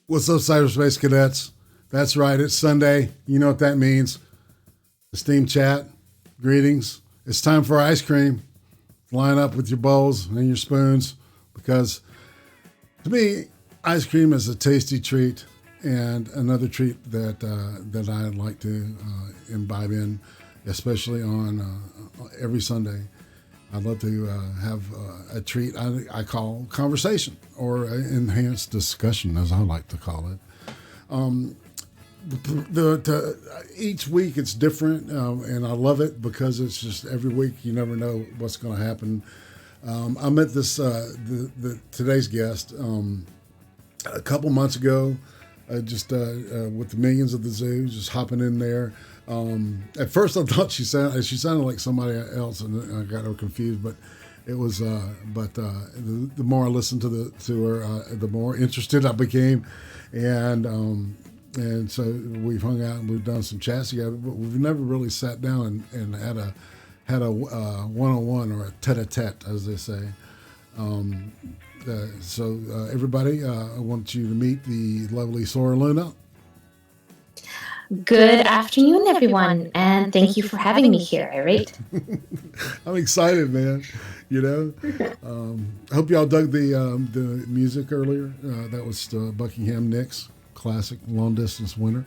What's up, cyberspace cadets? That's right, it's Sunday. You know what that means. Esteemed chat, greetings. It's time for ice cream. Line up with your bowls and your spoons because to me, ice cream is a tasty treat and another treat that I like to imbibe in, especially on every Sunday. I'd love to have a treat I call conversation or enhanced discussion, as I like to call it. Each week it's different, and I love it because it's just every week you never know what's going to happen. I met this today's guest a couple months ago, just with the Millions of the Zoo, just hopping in there. At first I thought she sounded like somebody else, and I got her confused. But it was. The more I listened to her, the more interested I became, and so we've hung out and we've done some chats together. But we've never really sat down and had a one-on-one or a tete-a-tete, as they say. So everybody, I want you to meet the lovely Sora-Luna. Good afternoon, everyone, and thank you for having me here, Irate. I'm excited, man. You know, I hope y'all dug the music earlier. That was Buckingham Nicks, classic long distance winner.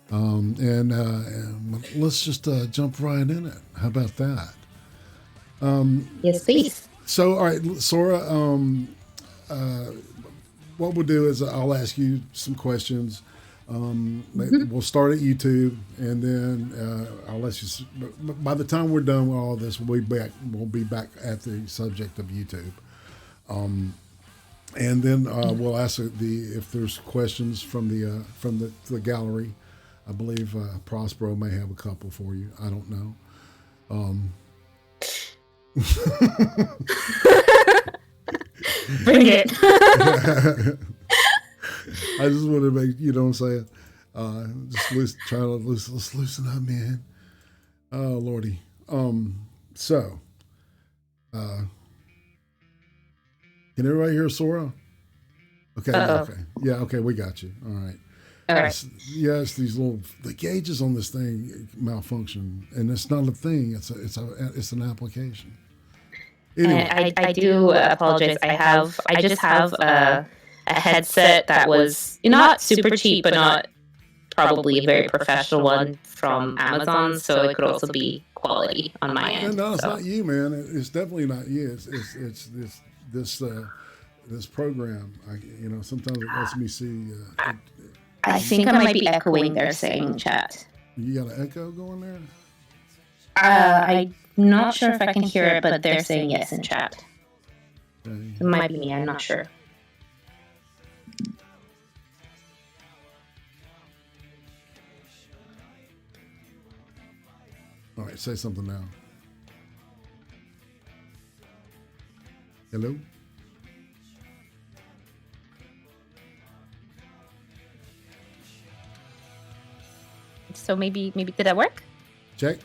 And let's just jump right in it. How about that? Yes, please. So, all right, Sora, what we'll do is I'll ask you some questions. We'll start at YouTube, and then I'll let you. By the time we're done with all this, we'll be back at the subject of YouTube, and then we'll ask if there's questions from the gallery. I believe Prospero may have a couple for you. I don't know. Bring it. I just want to make, you know what I'm saying? Let's loosen up, man. Oh, Lordy. So, can everybody hear Sora? Okay. Uh-oh. Okay. Yeah. Okay. We got you. All right. All right. Yes, the gauges on this thing malfunction, and it's not a thing. It's an application. Anyway. I do apologize. I just have a headset that was not super cheap, but not probably a very professional one from Amazon, so it could also be quality on my end. No, it's not you, man. It's definitely not you. It's this program. Sometimes it lets me see. I think I might be echoing their saying chat. You got an echo going there? I'm not sure if I can hear it, but they're saying yes in chat. Okay. It might be me. I'm not sure. All right, say something now. Hello? So maybe did that work? Check.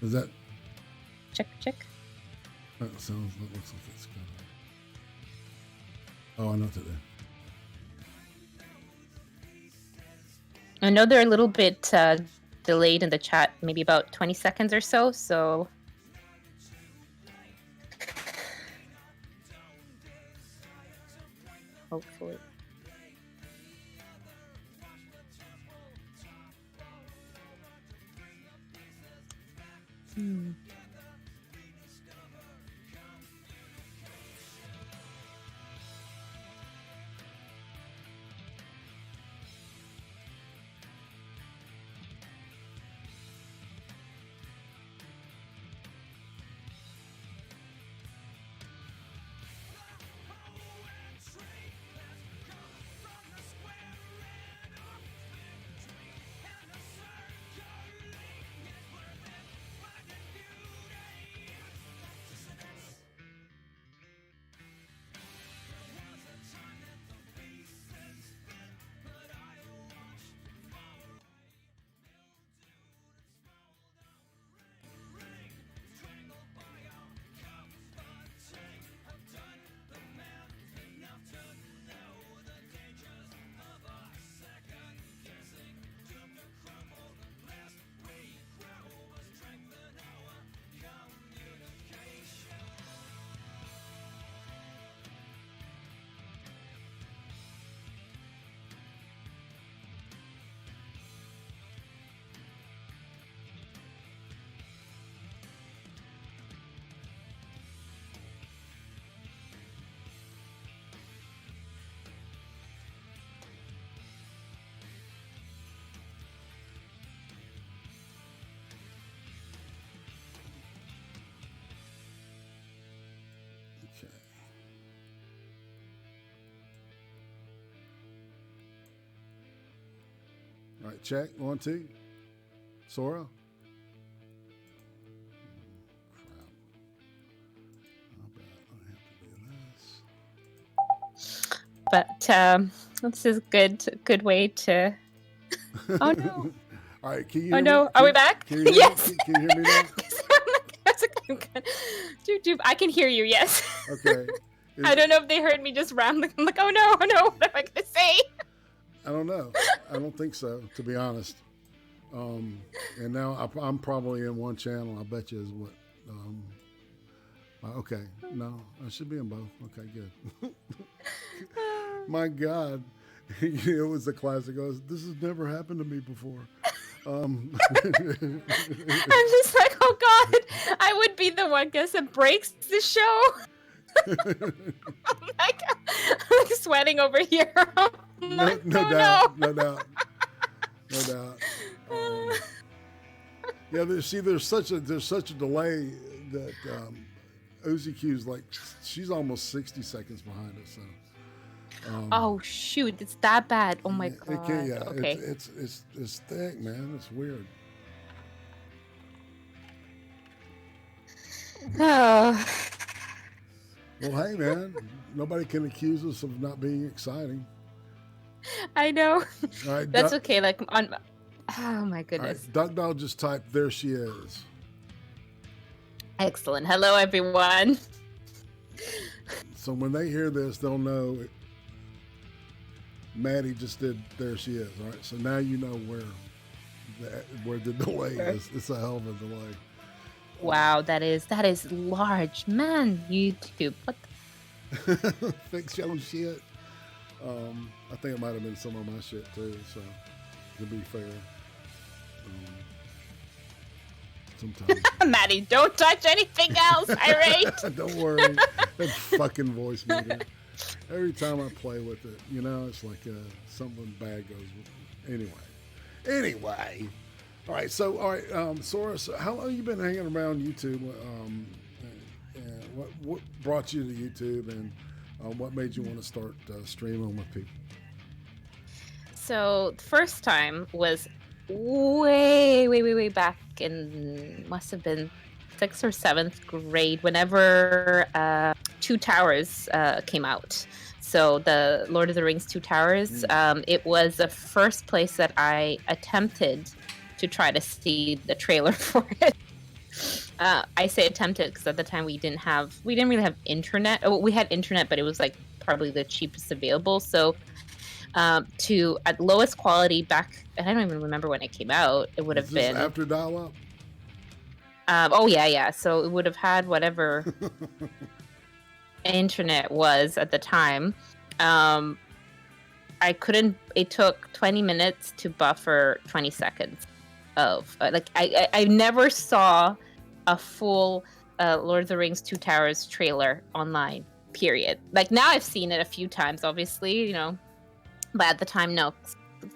Is that? Check. That looks like it's good. Oh, I know what to do. I know they're a little bit delayed in the chat, maybe about 20 seconds or so. So hopefully. All right, check. 1, 2. Sora? Crap. I bet I have to do this. But this is a good way to. Oh no! All right, can you hear oh no! me? Are we back? Can you hear Yes. Me? Can you hear me now? I can hear you. Yes. Okay. I don't know if they heard me just rambling. I'm like, oh no! What am I gonna say? I don't know. I don't think so, to be honest. And now I'm probably in one channel. I bet you is what. Okay, no, I should be in both. Okay, good. My God, it was a classic. This has never happened to me before. I'm just like, oh God, I would be the one guess that breaks the show. I'm like sweating over here. No doubt. Yeah, there's such a delay that Uzi Q's like she's almost 60 seconds behind us. So. Oh shoot, it's that bad. Oh my God. Okay. It's thick, man. It's weird. Oh. Well, hey, man. Nobody can accuse us of not being exciting. I know. All right, that's okay. Like on. Oh my goodness. Right, Duck Doll just typed, there she is. Excellent. Hello, everyone. So when they hear this, they'll know Maddie just did, there she is. All right. So now you know where the delay is. It's a hell of a delay. Wow, that is large. Man, YouTube. What the fix your shit. I think it might have been some of my shit too, so to be fair. Sometimes. Maddie, don't touch anything else, irate. Don't worry. That fucking voice meter. Every time I play with it, it's like something bad goes with it. Anyway. All right, Sora, so how long have you been hanging around YouTube? And what brought you to YouTube, and what made you want to start streaming with people? So the first time was way back in, must have been 6th or 7th grade, whenever Two Towers came out. So the Lord of the Rings Two Towers, it was the first place that I attempted to try to see the trailer for it. I say attempted because at the time we didn't really have internet. Oh, we had internet, but it was like probably the cheapest available. So at lowest quality back, and I don't even remember when it came out. It would have been after dial-up. Oh yeah. So it would have had whatever internet was at the time. It took 20 minutes to buffer 20 seconds of I never saw a full Lord of the Rings Two Towers trailer online, period. Like now I've seen it a few times, obviously, but at the time, no,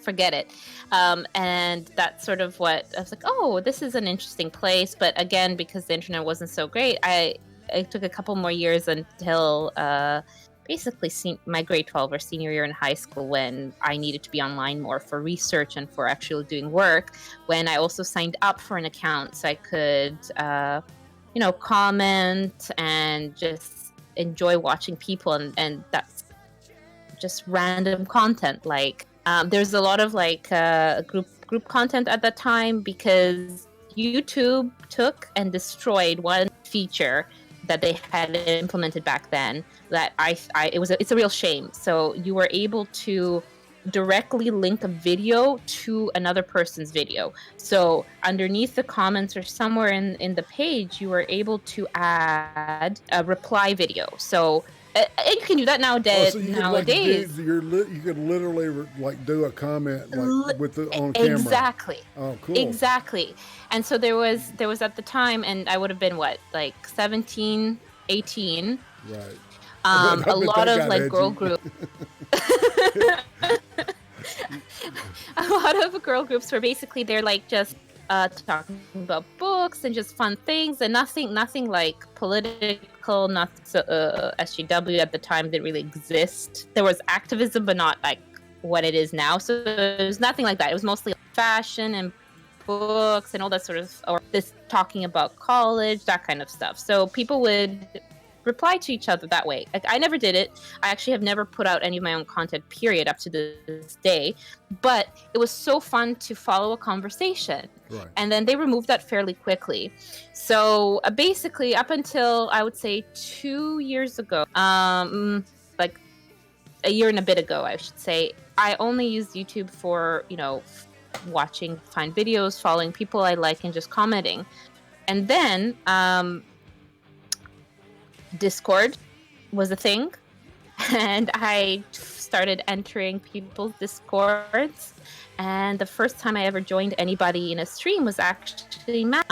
forget it. And that's sort of what I was like, oh, this is an interesting place. But again, because the internet wasn't so great, I took a couple more years until basically my grade 12 or senior year in high school, when I needed to be online more for research and for actually doing work, when I also signed up for an account so I could, comment and just enjoy watching people. And that's just random content. Like there's a lot of group content at that time, because YouTube took and destroyed one feature that they had implemented back then that it's a real shame. So you were able to directly link a video to another person's video. So underneath the comments or somewhere in the page, you were able to add a reply video. So and you can do that nowadays. You could literally do a comment on camera. Exactly. Oh, cool. Exactly. And so there was at the time, and I would have been 17, 18. Right. A lot of girl group. A lot of girl groups were basically they're just talking about books and just fun things, and nothing political, nothing. So SJW at the time didn't really exist. There was activism, but not like what it is now. So it was nothing like that. It was mostly fashion and books and all that sort of, or this talking about college, that kind of stuff. So people would reply to each other that way. Like, I never did it. I actually have never put out any of my own content, period, up to this day. But it was so fun to follow a conversation. Right. And then they removed that fairly quickly. So basically, up until I would say 2 years ago, like a year and a bit ago, I should say, I only used YouTube for, watching fine videos, following people I like, and just commenting. And then Discord was a thing, and I started entering people's Discords. And the first time I ever joined anybody in a stream was actually Matt.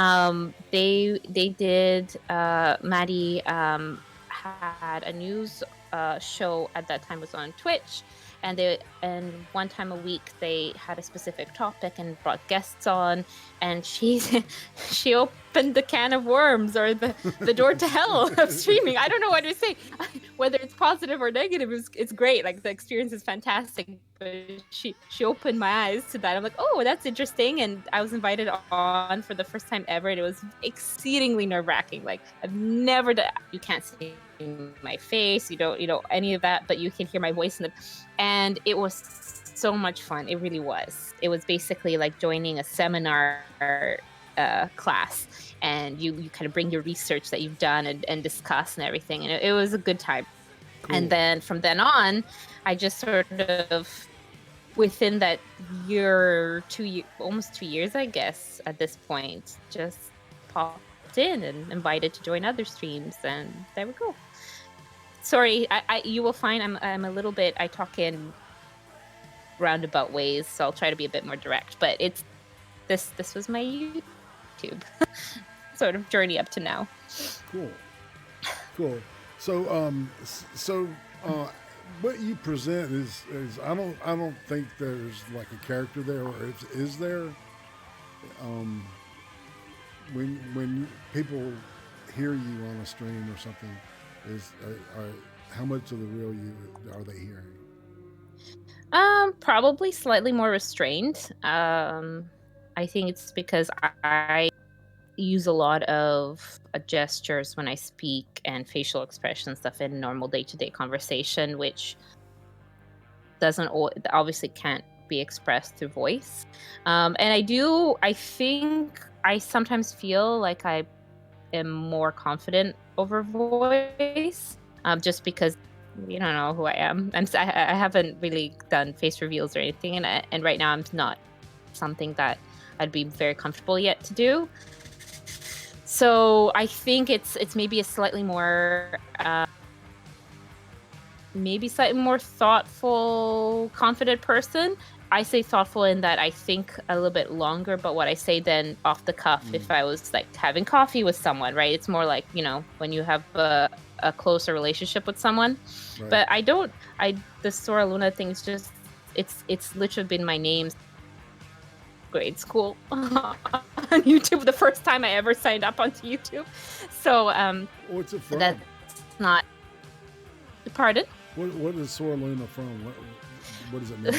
They did. Maddie had a news show at that time, was on Twitch, and one time a week they had a specific topic and brought guests on, and she opened the can of worms, or the door to hell of streaming. I don't know what to say, whether it's positive or negative. It's great. Like, the experience is fantastic, but she opened my eyes to that. I'm like, oh, that's interesting. And I was invited on for the first time ever, and it was exceedingly nerve-wracking. Like, I've never done. You can't see my face, you don't any of that, but you can hear my voice and it was so much fun. It really was. It was basically like joining a seminar class, and you kind of bring your research that you've done and discuss and everything, and it was a good time. Cool. And then from then on, I just sort of, within that year, almost 2 years, I guess, at this point, just popped in and invited to join other streams, and there we go. Sorry, you will find I'm a little bit, I talk in roundabout ways, so I'll try to be a bit more direct. But it's this was my YouTube sort of journey up to now. Cool. So what you present is I don't think there's like a character there, or is there? When people hear you on a stream or something, how much of the real you are they hearing? Probably slightly more restrained. I think it's because I use a lot of gestures when I speak, and facial expression stuff in normal day-to-day conversation, which obviously can't be expressed through voice. And I think I sometimes feel like I am more confident over voice, just because you don't know who I am. I haven't really done face reveals or anything, and right now I'm not something that I'd be very comfortable yet to do. So I think it's maybe a slightly more thoughtful, confident person. I say thoughtful in that I think a little bit longer, but what I say then off the cuff, if I was like having coffee with someone, right? It's more like, when you have a closer relationship with someone. Right. But the Sora-Luna thing is just, it's literally been my name grade school on YouTube, the first time I ever signed up onto YouTube. So, what's it from? That's not, pardon? What is Sora-Luna from? What does it mean?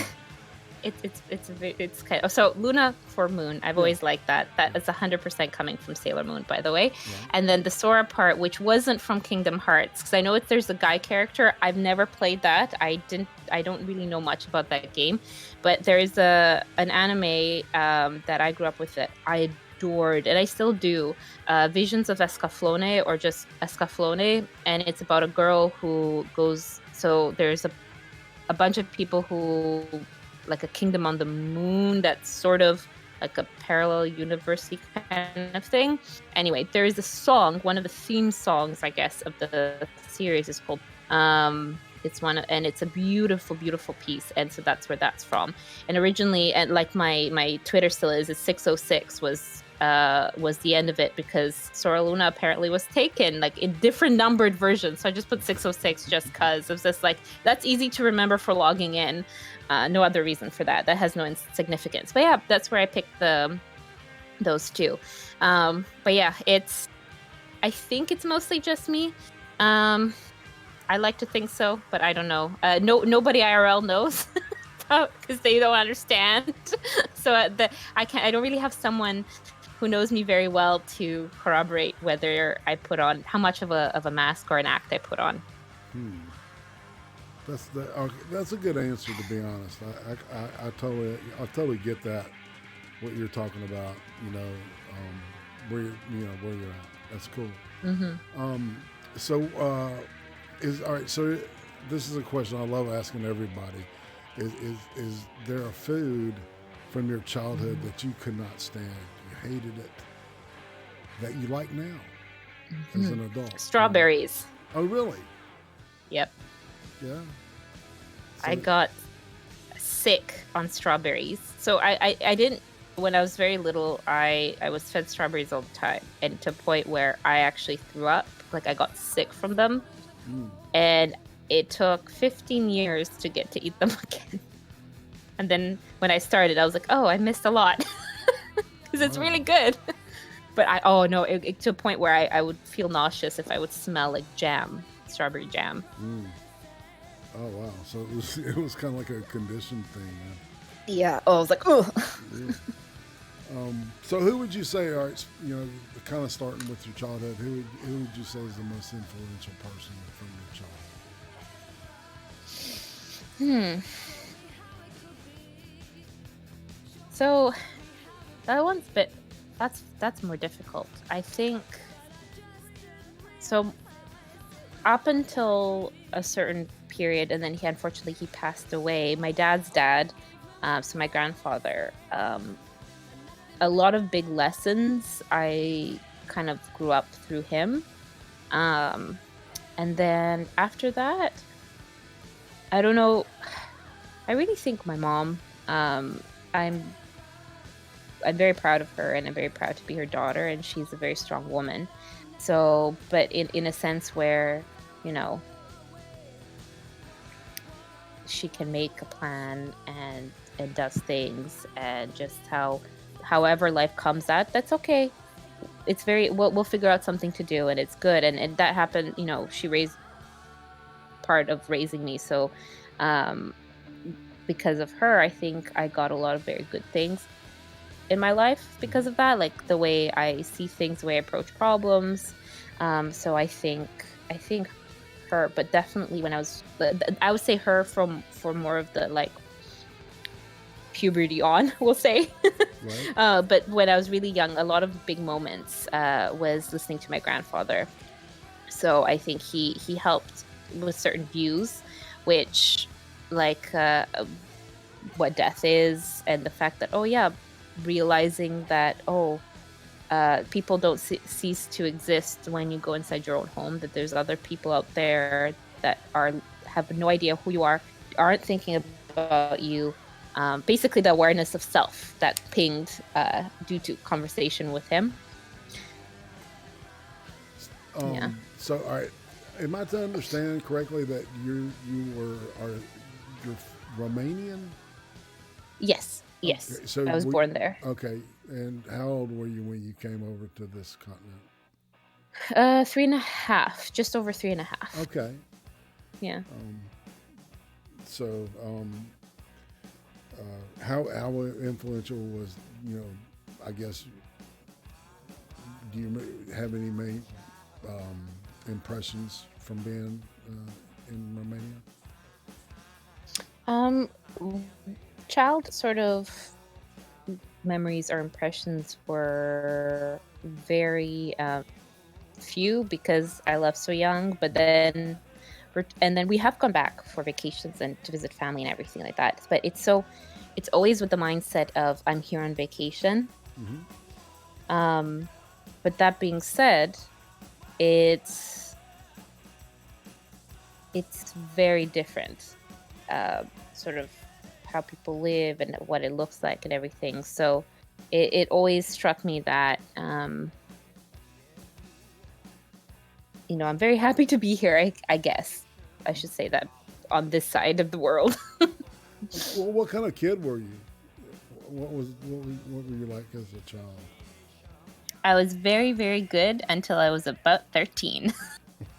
It's kind of, so Luna for moon. I've always liked that. That is 100% coming from Sailor Moon, by the way. Yeah. And then the Sora part, which wasn't from Kingdom Hearts, because I know there's a guy character. I've never played that. I don't really know much about that game, but there is an anime that I grew up with that I adored, and I still do. Visions of Escaflowne, or just Escaflowne, and it's about a girl who goes. So there's a bunch of people who, like a kingdom on the moon that's sort of like a parallel university kind of thing. Anyway, there is a song, one of the theme songs, I guess, of the series is called and it's a beautiful, beautiful piece, and so that's where that's from. And originally, and like my Twitter still is 606 was the end of it, because Sora-Luna apparently was taken like in different numbered versions. So I just put 606 just because it was just like, that's easy to remember for logging in. No other reason for that. That has no significance. But yeah, that's where I picked those two. But yeah, I think it's mostly just me. I like to think so, but I don't know. Nobody IRL knows. about because they don't understand. So I don't really have someone who knows me very well to corroborate whether I put on how much of a mask or an act I put on. That's a good answer, to be honest. I totally get that, what you're talking about. Where you're at. That's cool. So this is a question I love asking everybody. Is there a food from your childhood that you could not stand, you hated it, that you like now as an adult? Strawberries. Oh, really? Yep. Yeah. I got sick on strawberries. So I didn't, when I was very little, I was fed strawberries all the time, and to a point where I actually threw up. Like, I got sick from them. And it took 15 years to get to eat them again. And then when I started, I was like, oh, I missed a lot. Because it's really good. But it to a point where I would feel nauseous if I would smell like jam, strawberry jam. Oh, wow. So it was kind of like a conditioned thing. Yeah. Oh, I was like, oh. Yeah. So who would you say, all right, kind of starting with your childhood, who would you say is the most influential person from your childhood? So that one's that's more difficult. I think so up until a certain period, and then he passed away. My dad's dad, so my grandfather, a lot of big lessons I kind of grew up through him. And then after that, I don't know. I really think my mom. I'm very proud of her, and I'm very proud to be her daughter, and she's a very strong woman. So, but in a sense where, she can make a plan and does things, and just however life comes at, that's okay. It's we'll figure out something to do, and it's good. And that happened, she raised part of raising me. So, because of her, I think I got a lot of very good things in my life because of that, like the way I see things, the way I approach problems. So I think her, but definitely I would say her for more of the like puberty on, we'll say. Right. But when I was really young, a lot of big moments was listening to my grandfather. So I think he helped with certain views, which like what death is, and the fact that realizing that people don't cease to exist when you go inside your own home, that there's other people out there that have no idea who you are, aren't thinking about you. Basically the awareness of self that pinged due to conversation with him. So all right, am I to understand correctly that you're Romanian? Yes. Okay, so I was born there. Okay. And how old were you when you came over to this continent? 3.5, just over 3.5. Okay. Yeah. How influential was, I guess, do you have any main impressions from being in Romania? Child sort of memories or impressions were very few because I left so young, but then we have gone back for vacations and to visit family and everything like that, but it's always with the mindset of I'm here on vacation. But that being said, it's very different, sort of how people live and what it looks like and everything. So it always struck me that, I'm very happy to be here. I guess I should say that on this side of the world. Well, what kind of kid were you? What were you like as a child? I was very, very good until I was about 13.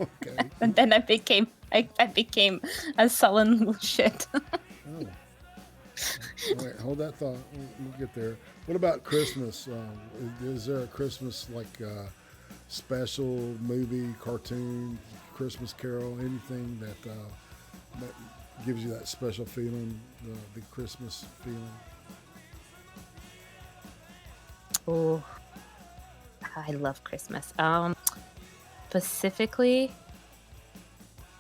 Okay. And then I became a sullen little shit. Oh. Wait, hold that thought. We'll get there. What about Christmas? Is there a Christmas special movie, cartoon, Christmas Carol, anything that gives you that special feeling, the Christmas feeling? Oh, I love Christmas. Specifically,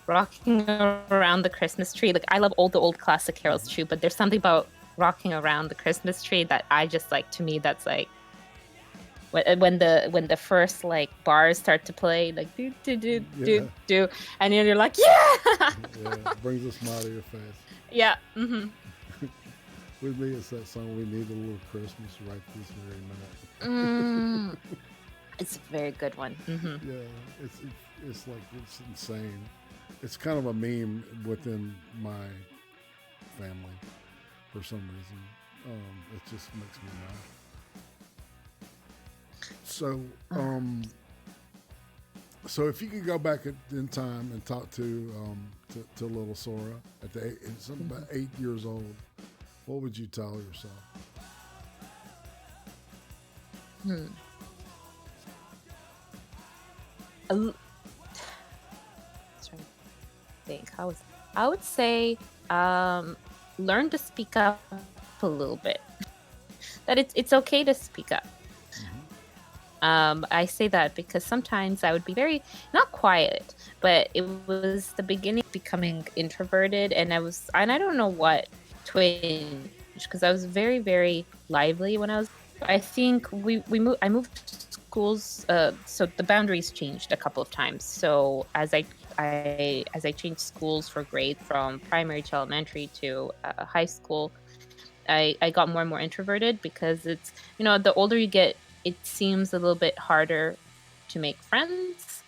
rocking around the Christmas tree. Like, I love all the old classic carols too, but there's something about rocking around the Christmas tree that I just like. To me, that's like when the first like bars start to play, like do do do do do, and you're like, yeah. Yeah, it brings a smile to your face. Yeah. With me, it's that song "We Need a Little Christmas" right this very minute. It's a very good one. Yeah, it's like, it's insane. It's kind of a meme within my family for some reason. It just makes me laugh. So, so if you could go back in time and talk to little Sora at about 8 years old, what would you tell yourself? I would say learn to speak up a little bit. That it's okay to speak up. I say that because sometimes I would be very, not quiet, but it was the beginning of becoming introverted, and I don't know what twinge, because I was very, very lively when I was. I think I moved schools, so the boundaries changed a couple of times. So as I changed schools for grades from primary to elementary to high school, I got more and more introverted, because it's, the older you get, it seems a little bit harder to make friends.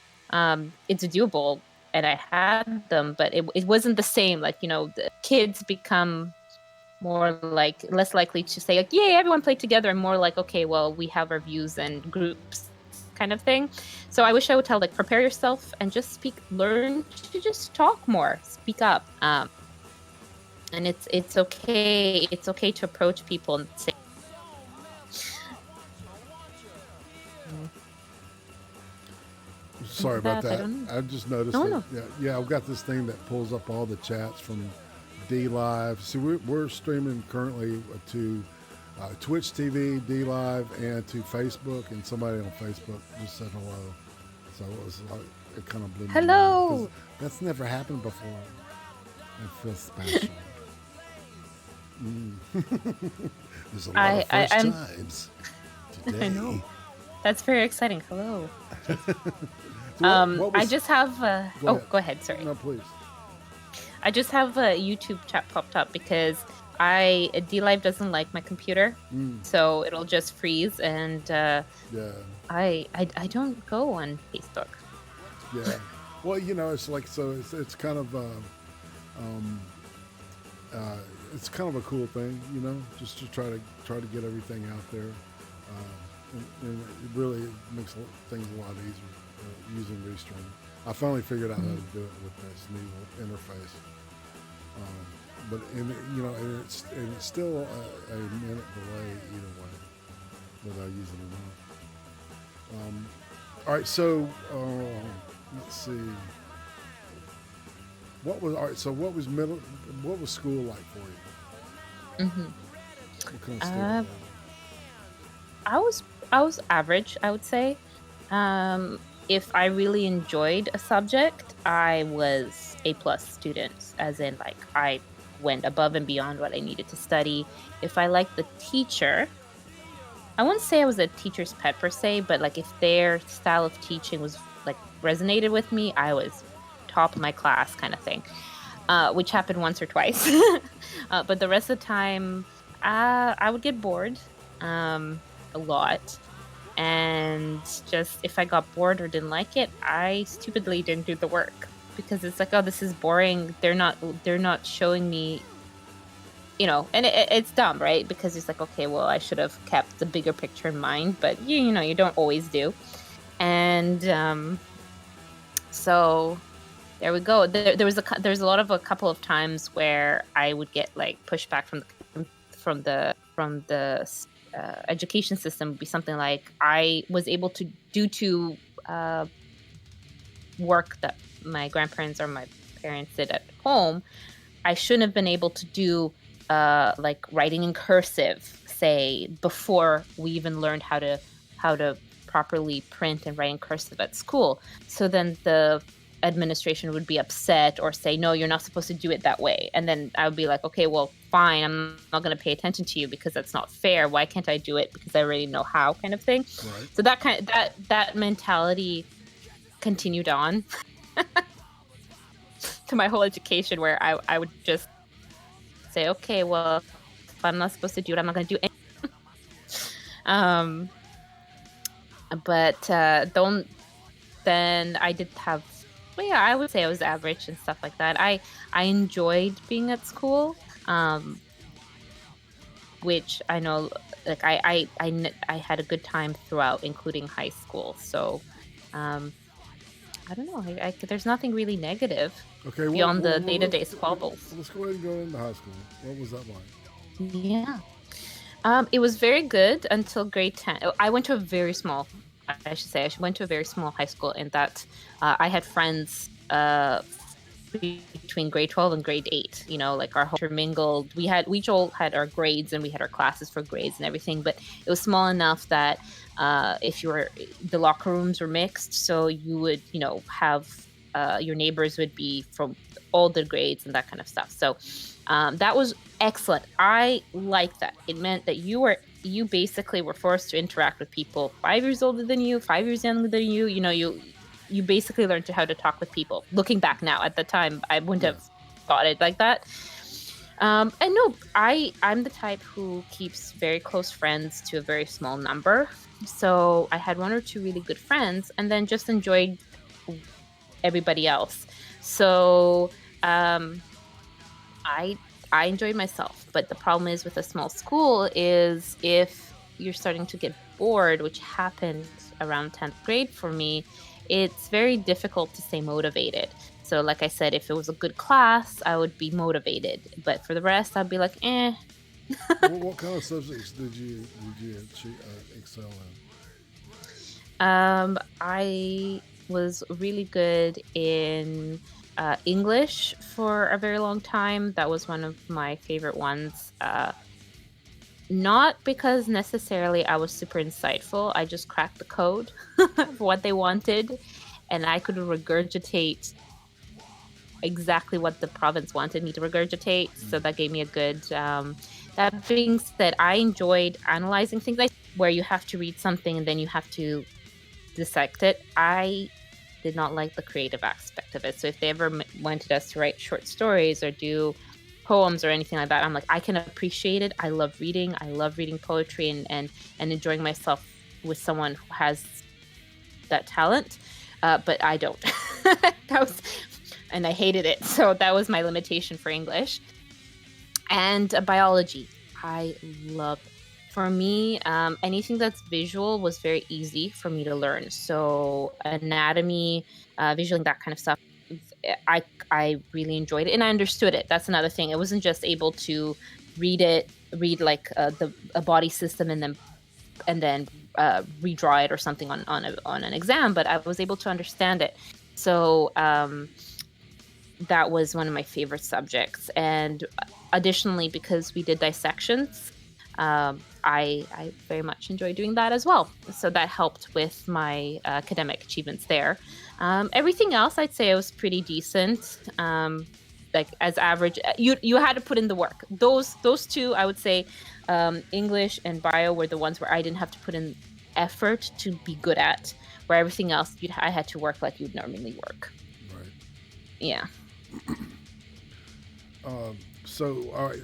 It's doable, and I had them, but it wasn't the same. Like, the kids become more like less likely to say like, yay, everyone played together, and more like, okay, well, we have our views and groups kind of thing. So I wish I would tell, like, prepare yourself and just learn to just talk more, speak up. And it's okay to approach people and say, sorry about that. I just noticed that. Yeah, I've got this thing that pulls up all the chats from D Live. See, we're streaming currently to Twitch TV, D Live, and to Facebook. And somebody on Facebook just said hello. So it kind of blew me hello. That's never happened before. It feels special. There's a lot of first times today. I know. That's very exciting. Hello. I just have. Go ahead. Sorry. No, please. I just have a YouTube chat popped up because D-Live doesn't like my computer, so it'll just freeze, and I don't go on Facebook. Yeah. Well, it's like, so it's kind of it's kind of a cool thing, just to try to get everything out there, and it really makes things a lot easier using Restream. I finally figured out how to do it with this new interface, but it's still a minute delay either way, whether I use it or not. All right, so let's see. What was school like for you? What kind of stuff? I was average, I would say. If I really enjoyed a subject, I was A+ student, as in, like, I went above and beyond what I needed to study. If I liked the teacher, I wouldn't say I was a teacher's pet per se, but like, if their style of teaching was like resonated with me, I was top of my class kind of thing, which happened once or twice. But the rest of the time, I would get bored a lot. And just, if I got bored or didn't like it, I stupidly didn't do the work, because it's like, oh, this is boring. They're not showing me, and it's dumb, right? Because it's like, okay, well, I should have kept the bigger picture in mind, but you don't always do. And so there we go. There's a couple of times where I would get like pushback from from the education system would be something like, I was able to, due to work that my grandparents or my parents did at home, I shouldn't have been able to do like writing in cursive, say, before we even learned how to properly print and write in cursive at school. So then the administration would be upset or say, no, you're not supposed to do it that way. And then I would be like, okay, well, fine, I'm not going to pay attention to you because that's not fair. Why can't I do it? Because I already know how, kind of thing. Right. So that mentality continued on to my whole education, where I would just say, okay, well, if I'm not supposed to do it, I'm not going to do it. But then I did have, well, yeah, I would say I was average and stuff like that. I enjoyed being at school, which I know, like, I had a good time throughout, including high school. So, I don't know. There's nothing really negative beyond the day-to-day squabbles. Let's go ahead and go into high school. What was that like? Yeah. It was very good until grade 10. I went to a very small, I should say, went to a very small high school, in that I had friends between grade 12 and grade 8. You know, like, our whole intermingled. We each all had our grades, and we had our classes for grades and everything, but it was small enough that the locker rooms were mixed, so you would, you know, have your neighbors would be from all the grades and that kind of stuff. So that was excellent. I liked that. It meant that you basically were forced to interact with people 5 years older than you, 5 years younger than you. You know, you basically learned how to talk with people. Looking back now, at the time, I wouldn't have thought it like that. And no, I'm the type who keeps very close friends to a very small number. So I had 1 or 2 really good friends, and then just enjoyed everybody else. So I enjoyed myself. But the problem is with a small school is, if you're starting to get bored, which happened around 10th grade for me, it's very difficult to stay motivated. So like I said, if it was a good class, I would be motivated. But for the rest, I'd be like, eh. What kind of subjects did you excel in? I was really good in English for a very long time. That was one of my favorite ones. Not because necessarily I was super insightful. I just cracked the code of what they wanted, and I could regurgitate exactly what the province wanted me to regurgitate. So that gave me a good... that being said, I enjoyed analyzing things where you have to read something and then you have to dissect it. I did not like the creative aspect of it. So if they ever wanted us to write short stories or do poems or anything like that, I'm like, I can appreciate it. I love reading. I love reading poetry and enjoying myself with someone who has that talent. But I don't. And I hated it. So that was my limitation for English. And biology, I loved. For me, anything that's visual was very easy for me to learn. So anatomy, visualing, that kind of stuff, I really enjoyed it, and I understood it. That's another thing. I wasn't just able to read like a body system and then redraw it or something on an exam, but I was able to understand it. So that was one of my favorite subjects. And additionally, because we did dissections, I very much enjoy doing that as well. So that helped with my academic achievements there. Everything else, I'd say I was pretty decent. Like, as average, you had to put in the work. Those two, I would say, English and bio were the ones where I didn't have to put in effort to be good at. Where everything else, I had to work like you'd normally work. Right. Yeah. So, all right,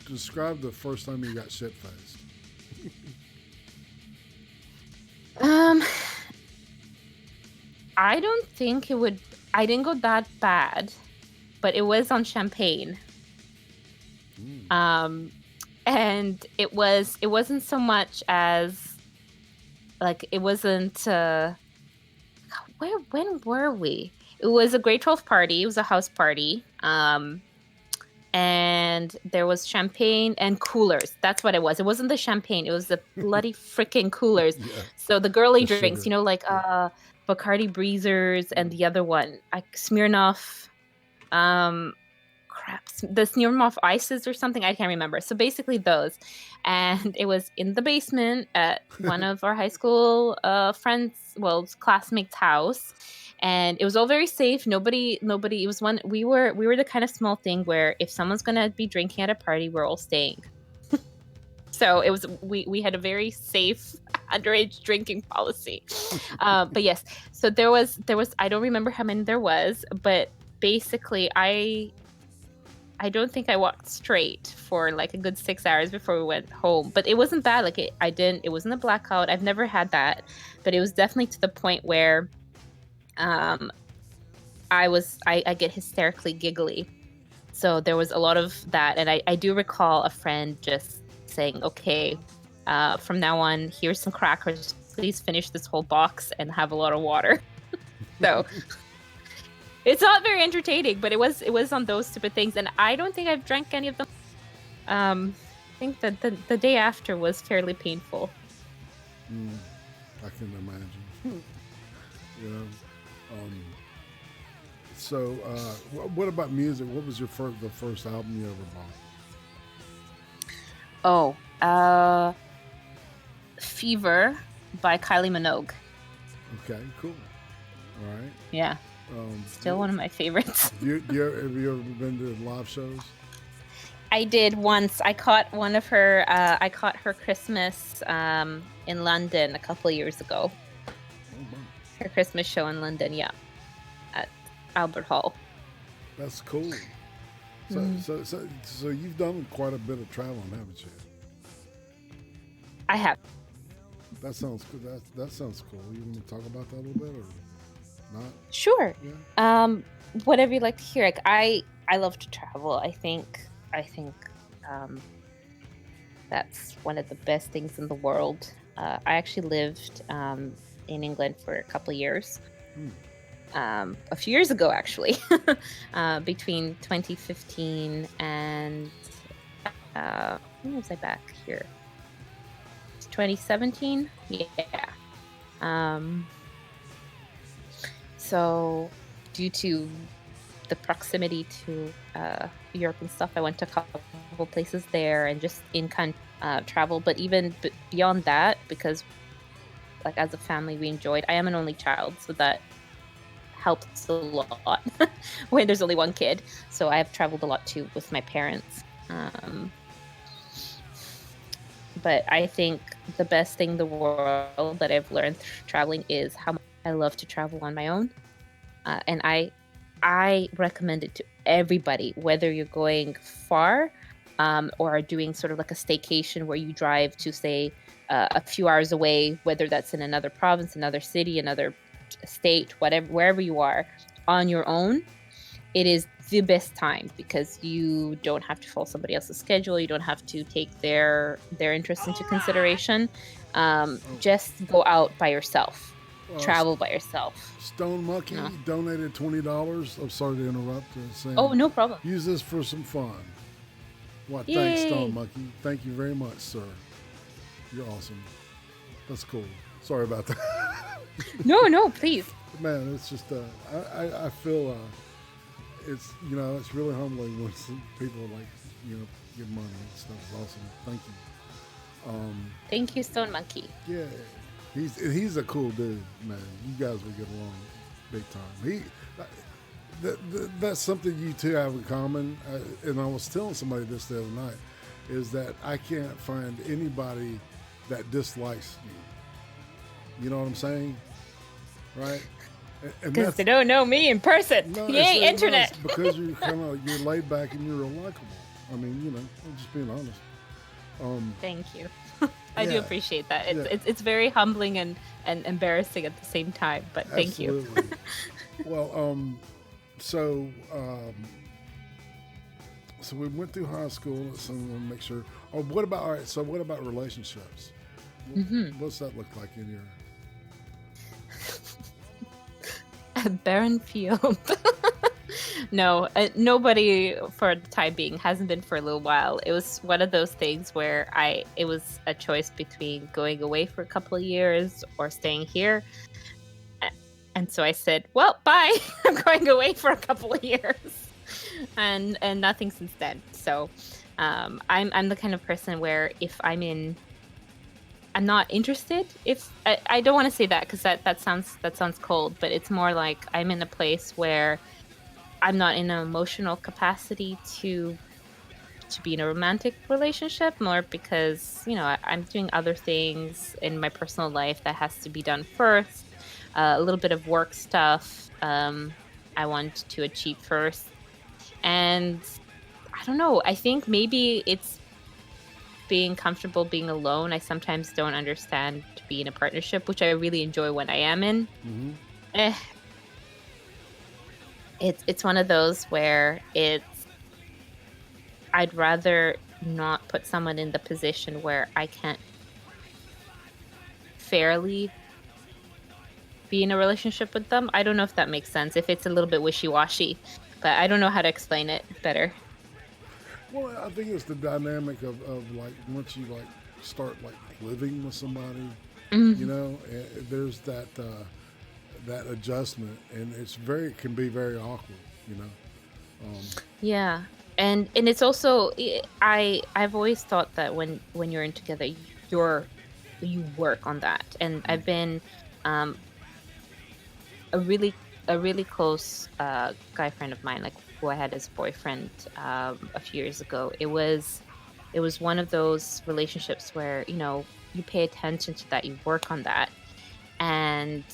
describe the first time you got shit-faced. I don't think it would... I didn't go that bad, but it was on champagne. And it wasn't so much as, like, it wasn't... when were we? It was a grade 12 party. It was a house party. and there was champagne and coolers. That's what it was. It wasn't the champagne. It was the bloody freaking coolers. Yeah. So the girly The drinks, sugar. you know, like Bacardi Breezers and the other one, Smirnoff, the Smirnoff Ices or something. I can't remember. So basically those. And it was in the basement at one of our high school classmates' house. And it was all very safe. Nobody, it was we were the kind of small thing where if someone's going to be drinking at a party, we're all staying. So it was, we had a very safe underage drinking policy. But yes, so there was, I don't remember how many there was, but basically I don't think I walked straight for like a good 6 hours before we went home, but it wasn't bad. Like it wasn't a blackout. I've never had that, but it was definitely to the point where I get hysterically giggly. So there was a lot of that. And I do recall a friend just saying, okay, from now on, here's some crackers. Please finish this whole box and have a lot of water. So it's not very entertaining, but it was on those stupid things. And I don't think I've drank any of them. I think that the day after was fairly painful. I can imagine. You know, so what about music? What was the first album you ever bought? Fever by Kylie Minogue. Okay, cool. All right. Yeah. Still one of my favorites. Have you ever been to live shows? I did once. I caught one of her. I caught her Christmas in London a couple of years ago. Her Christmas show in London, yeah, at Albert Hall. That's cool. So you've done quite a bit of traveling, haven't you? I have. That sounds good. That sounds cool. You want to talk about that a little bit, or not? Sure. Yeah. Whatever you like to hear. Like I love to travel. I think that's one of the best things in the world. I actually lived in England for a couple of years. A few years ago, actually, between 2015 and when was I back here? 2017. Yeah. So due to the proximity to Europe and stuff, I went to a couple places there and just in-country travel. But even beyond that, because like as a family we enjoyed, I am an only child, so that helps a lot when there's only one kid. So I've traveled a lot too with my parents. But I think the best thing in the world that I've learned through traveling is how much I love to travel on my own. And I recommend it to everybody, whether you're going far or are doing sort of like a staycation where you drive to, say, a few hours away, whether that's in another province, another city, another state, whatever, wherever you are, on your own. It is the best time because you don't have to follow somebody else's schedule. You don't have to take their interest into consideration. Just go out by yourself. Travel by yourself. Stone Monkey donated $20. I'm sorry to interrupt. Saying, oh, no problem. Use this for some fun. What? Yay. Thanks, Stone Monkey. Thank you very much, sir. You're awesome. That's cool. Sorry about that. No, please. Man, it's just I feel it's it's really humbling when people like give money and stuff. It's awesome. Thank you. Thank you, Stone Monkey. Yeah. He's a cool dude, man. You guys will get along big time. That's something you two have in common. And I was telling somebody this the other night, is that I can't find anybody that dislikes you. You know what I'm saying? Right? Because they don't know me in person. No, Yay, internet. No, because you're laid back and you're likable. I mean, I'm just being honest. Thank you. I do appreciate that. It's very humbling and embarrassing at the same time, but thank you. Well, so we went through high school, so we want to make sure. Oh, what about relationships? What's that look like in your... A barren field. No, nobody for the time being, hasn't been for a little while. It was one of those things where it was a choice between going away for a couple of years or staying here. And so I said, well, bye. I'm going away for a couple of years. And nothing since then. So I'm the kind of person where if I'm not interested. If I don't want to say that because that sounds cold, but it's more like I'm in a place where I'm not in an emotional capacity to be in a romantic relationship, more because I'm doing other things in my personal life that has to be done first. A little bit of work stuff I want to achieve first, and I don't know. I think maybe it's being comfortable being alone. I sometimes don't understand to be in a partnership, which I really enjoy when I am in. Mm-hmm. It's one of those where I'd rather not put someone in the position where I can't fairly be in a relationship with them. I don't know if that makes sense, if it's a little bit wishy-washy, but I don't know how to explain it better. Well, I think it's the dynamic of like once you like start like living with somebody, there's that that adjustment, and it can be very awkward, Yeah, and it's also I've always thought that when you're in together, you work on that, and I've been a really close guy friend of mine, like who I had as boyfriend a few years ago. It was one of those relationships where you pay attention to that, you work on that, and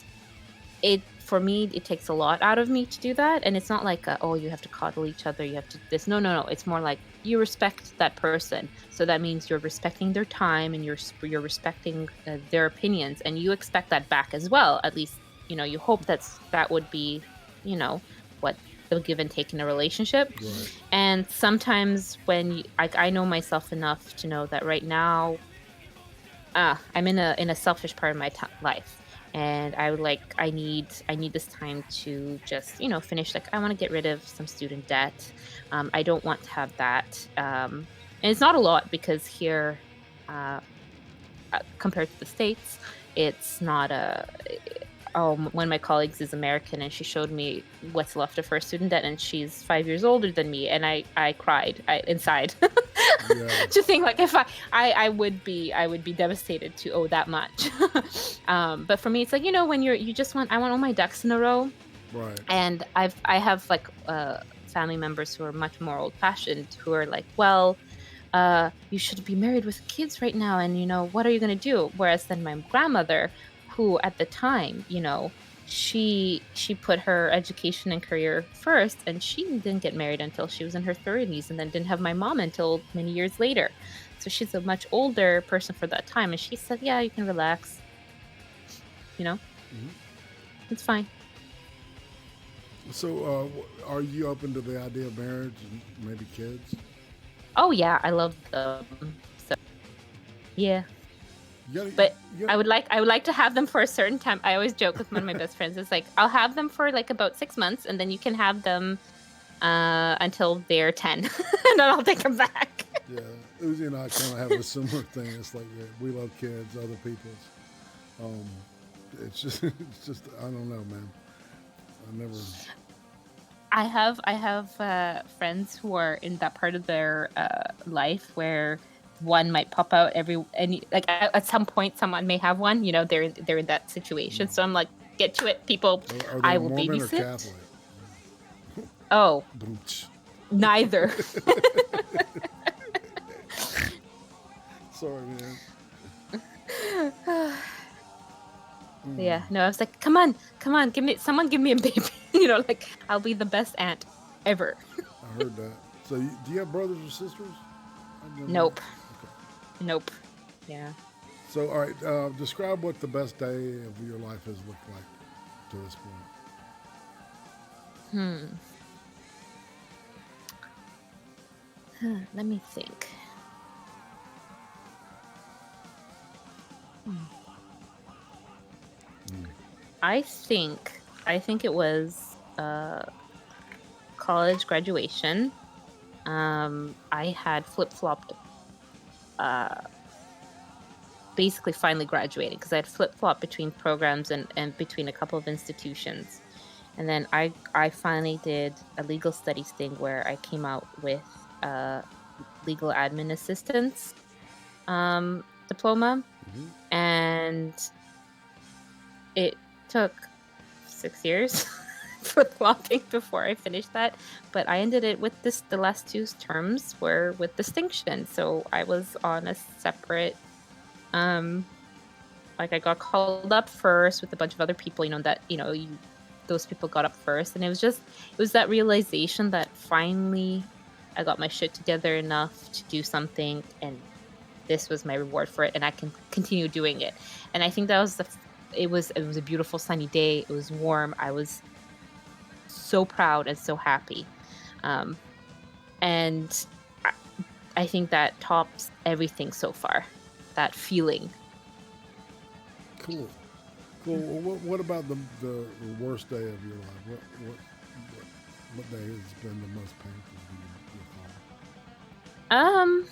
for me it takes a lot out of me to do that. And it's not like you have to coddle each other, you have to this. No, it's more like you respect that person, so that means you're respecting their time and you're respecting their opinions, and you expect that back as well. At least you hope that would be what the give and take in a relationship. Right. And sometimes when I know myself enough to know that right now I'm in a selfish part of my life, and I need this time to just finish. Like, I want to get rid of some student debt. I don't want to have that, and it's not a lot because here compared to the States, it's not one of my colleagues is American, and she showed me what's left of her student debt, and she's 5 years older than me, and I cried inside. Yeah. To think like if I would be devastated to owe that much. But for me, it's like when I want all my ducks in a row. Right. And I have like family members who are much more old fashioned, who are like, well, you should be married with kids right now, and what are you gonna do? Whereas then my grandmother, who at the time, she put her education and career first, and she didn't get married until she was in her 30s, and then didn't have my mom until many years later. So she's a much older person for that time, and she said, yeah, you can relax. It's fine. So are you open to the idea of marriage and maybe kids? Oh yeah, I love them. So yeah. I would like to have them for a certain time. I always joke with one of my best friends. It's like, I'll have them for like about 6 months, and then you can have them until they're 10, and then I'll take them back. Yeah, Uzi and I kind of have a similar thing. It's like we love kids, other people's. It's just I don't know, man. I have friends who are in that part of their life where one might pop out at some point someone may have one. They're in that situation. So I'm like, get to it, people. I will Mormon babysit. Or Catholic? Oh, neither. Sorry, man. Yeah, no, I was like, come on, give me a baby. Like, I'll be the best aunt ever. I heard that. So, do you have brothers or sisters? Nope. Okay. Nope. Yeah. So, all right, describe what the best day of your life has looked like to this point. Let me think. I think it was college graduation, I had flip-flopped, basically finally graduating, because I had flip-flopped between programs and between a couple of institutions. And then I finally did a legal studies thing where I came out with a legal admin assistance diploma. And it took 6 years flip-flopping before I finished that. But I ended it with the last 2 terms were with distinction. So I was on a separate, like I got called up first with a bunch of other people, those people got up first. And it was that realization that finally I got my shit together enough to do something, and this was my reward for it, and I can continue doing it. And I think that was it was a beautiful sunny day. It was warm. I was so proud and so happy. And I think that tops everything so far, that feeling. Cool. Well, what about the worst day of your life? What day has been the most painful? Do you recall?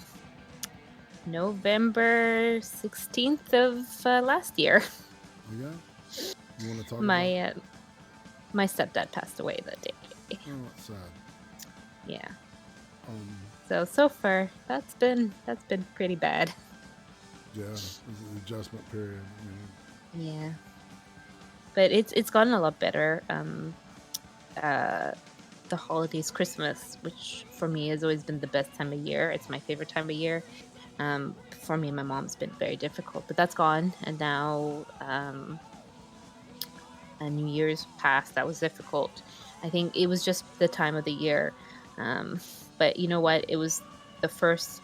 November 16th of last year. Yeah? You want to talk about my stepdad passed away that day. Oh, that's sad. Yeah. So far, that's been pretty bad. Yeah, it's an adjustment period. Yeah. But it's gotten a lot better. The holidays, Christmas, which for me has always been the best time of year. It's my favorite time of year. For me and my mom's been very difficult, but that's gone. And now, New Year's passed. That was difficult. I think it was just the time of the year. But you know what? It was the first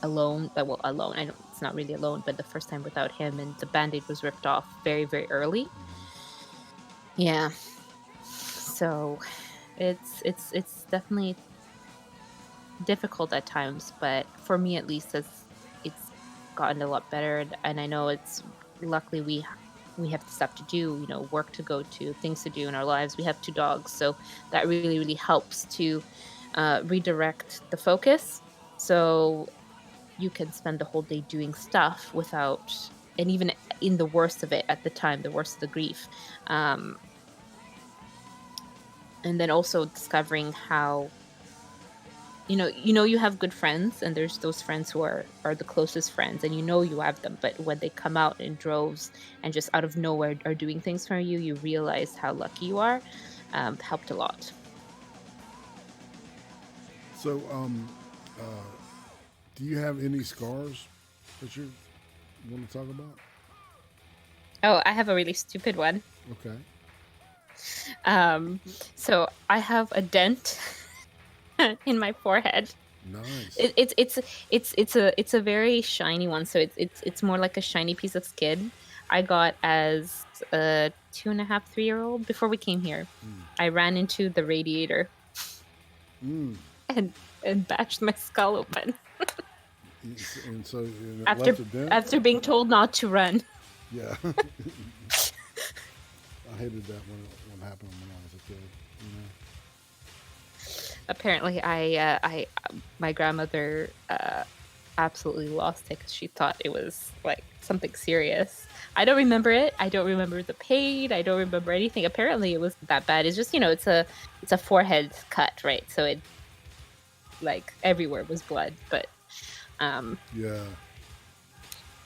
alone. Alone. I know it's not really alone, but the first time without him, and the Band-Aid was ripped off very, very early. Yeah. So it's definitely difficult at times, but for me at least, it's gotten a lot better. And I know it's luckily we have stuff to do, work to go to, things to do in our lives. We have 2 dogs, so that really, really helps to redirect the focus. So you can spend the whole day doing stuff without, and even in the worst of it at the time, the worst of the grief. And then also discovering how, you have good friends, and there's those friends who are the closest friends, and you have them, but when they come out in droves and just out of nowhere are doing things for you, you realize how lucky you are. Helped a lot. So, do you have any scars that you want to talk about? Oh, I have a really stupid one. Okay. So I have a dent in my forehead. Nice. It's a very shiny one. So it's more like a shiny piece of skin. I got as a 2.5, 3-year-old before we came here. I ran into the radiator and bashed my skull open. And so after being told not to run. Yeah. I hated that when it happened when I was a kid. Apparently, my grandmother absolutely lost it because she thought it was like something serious. I don't remember it. I don't remember the pain. I don't remember anything. Apparently, it was that bad. It's just it's a forehead cut, right? So it like everywhere was blood, but yeah.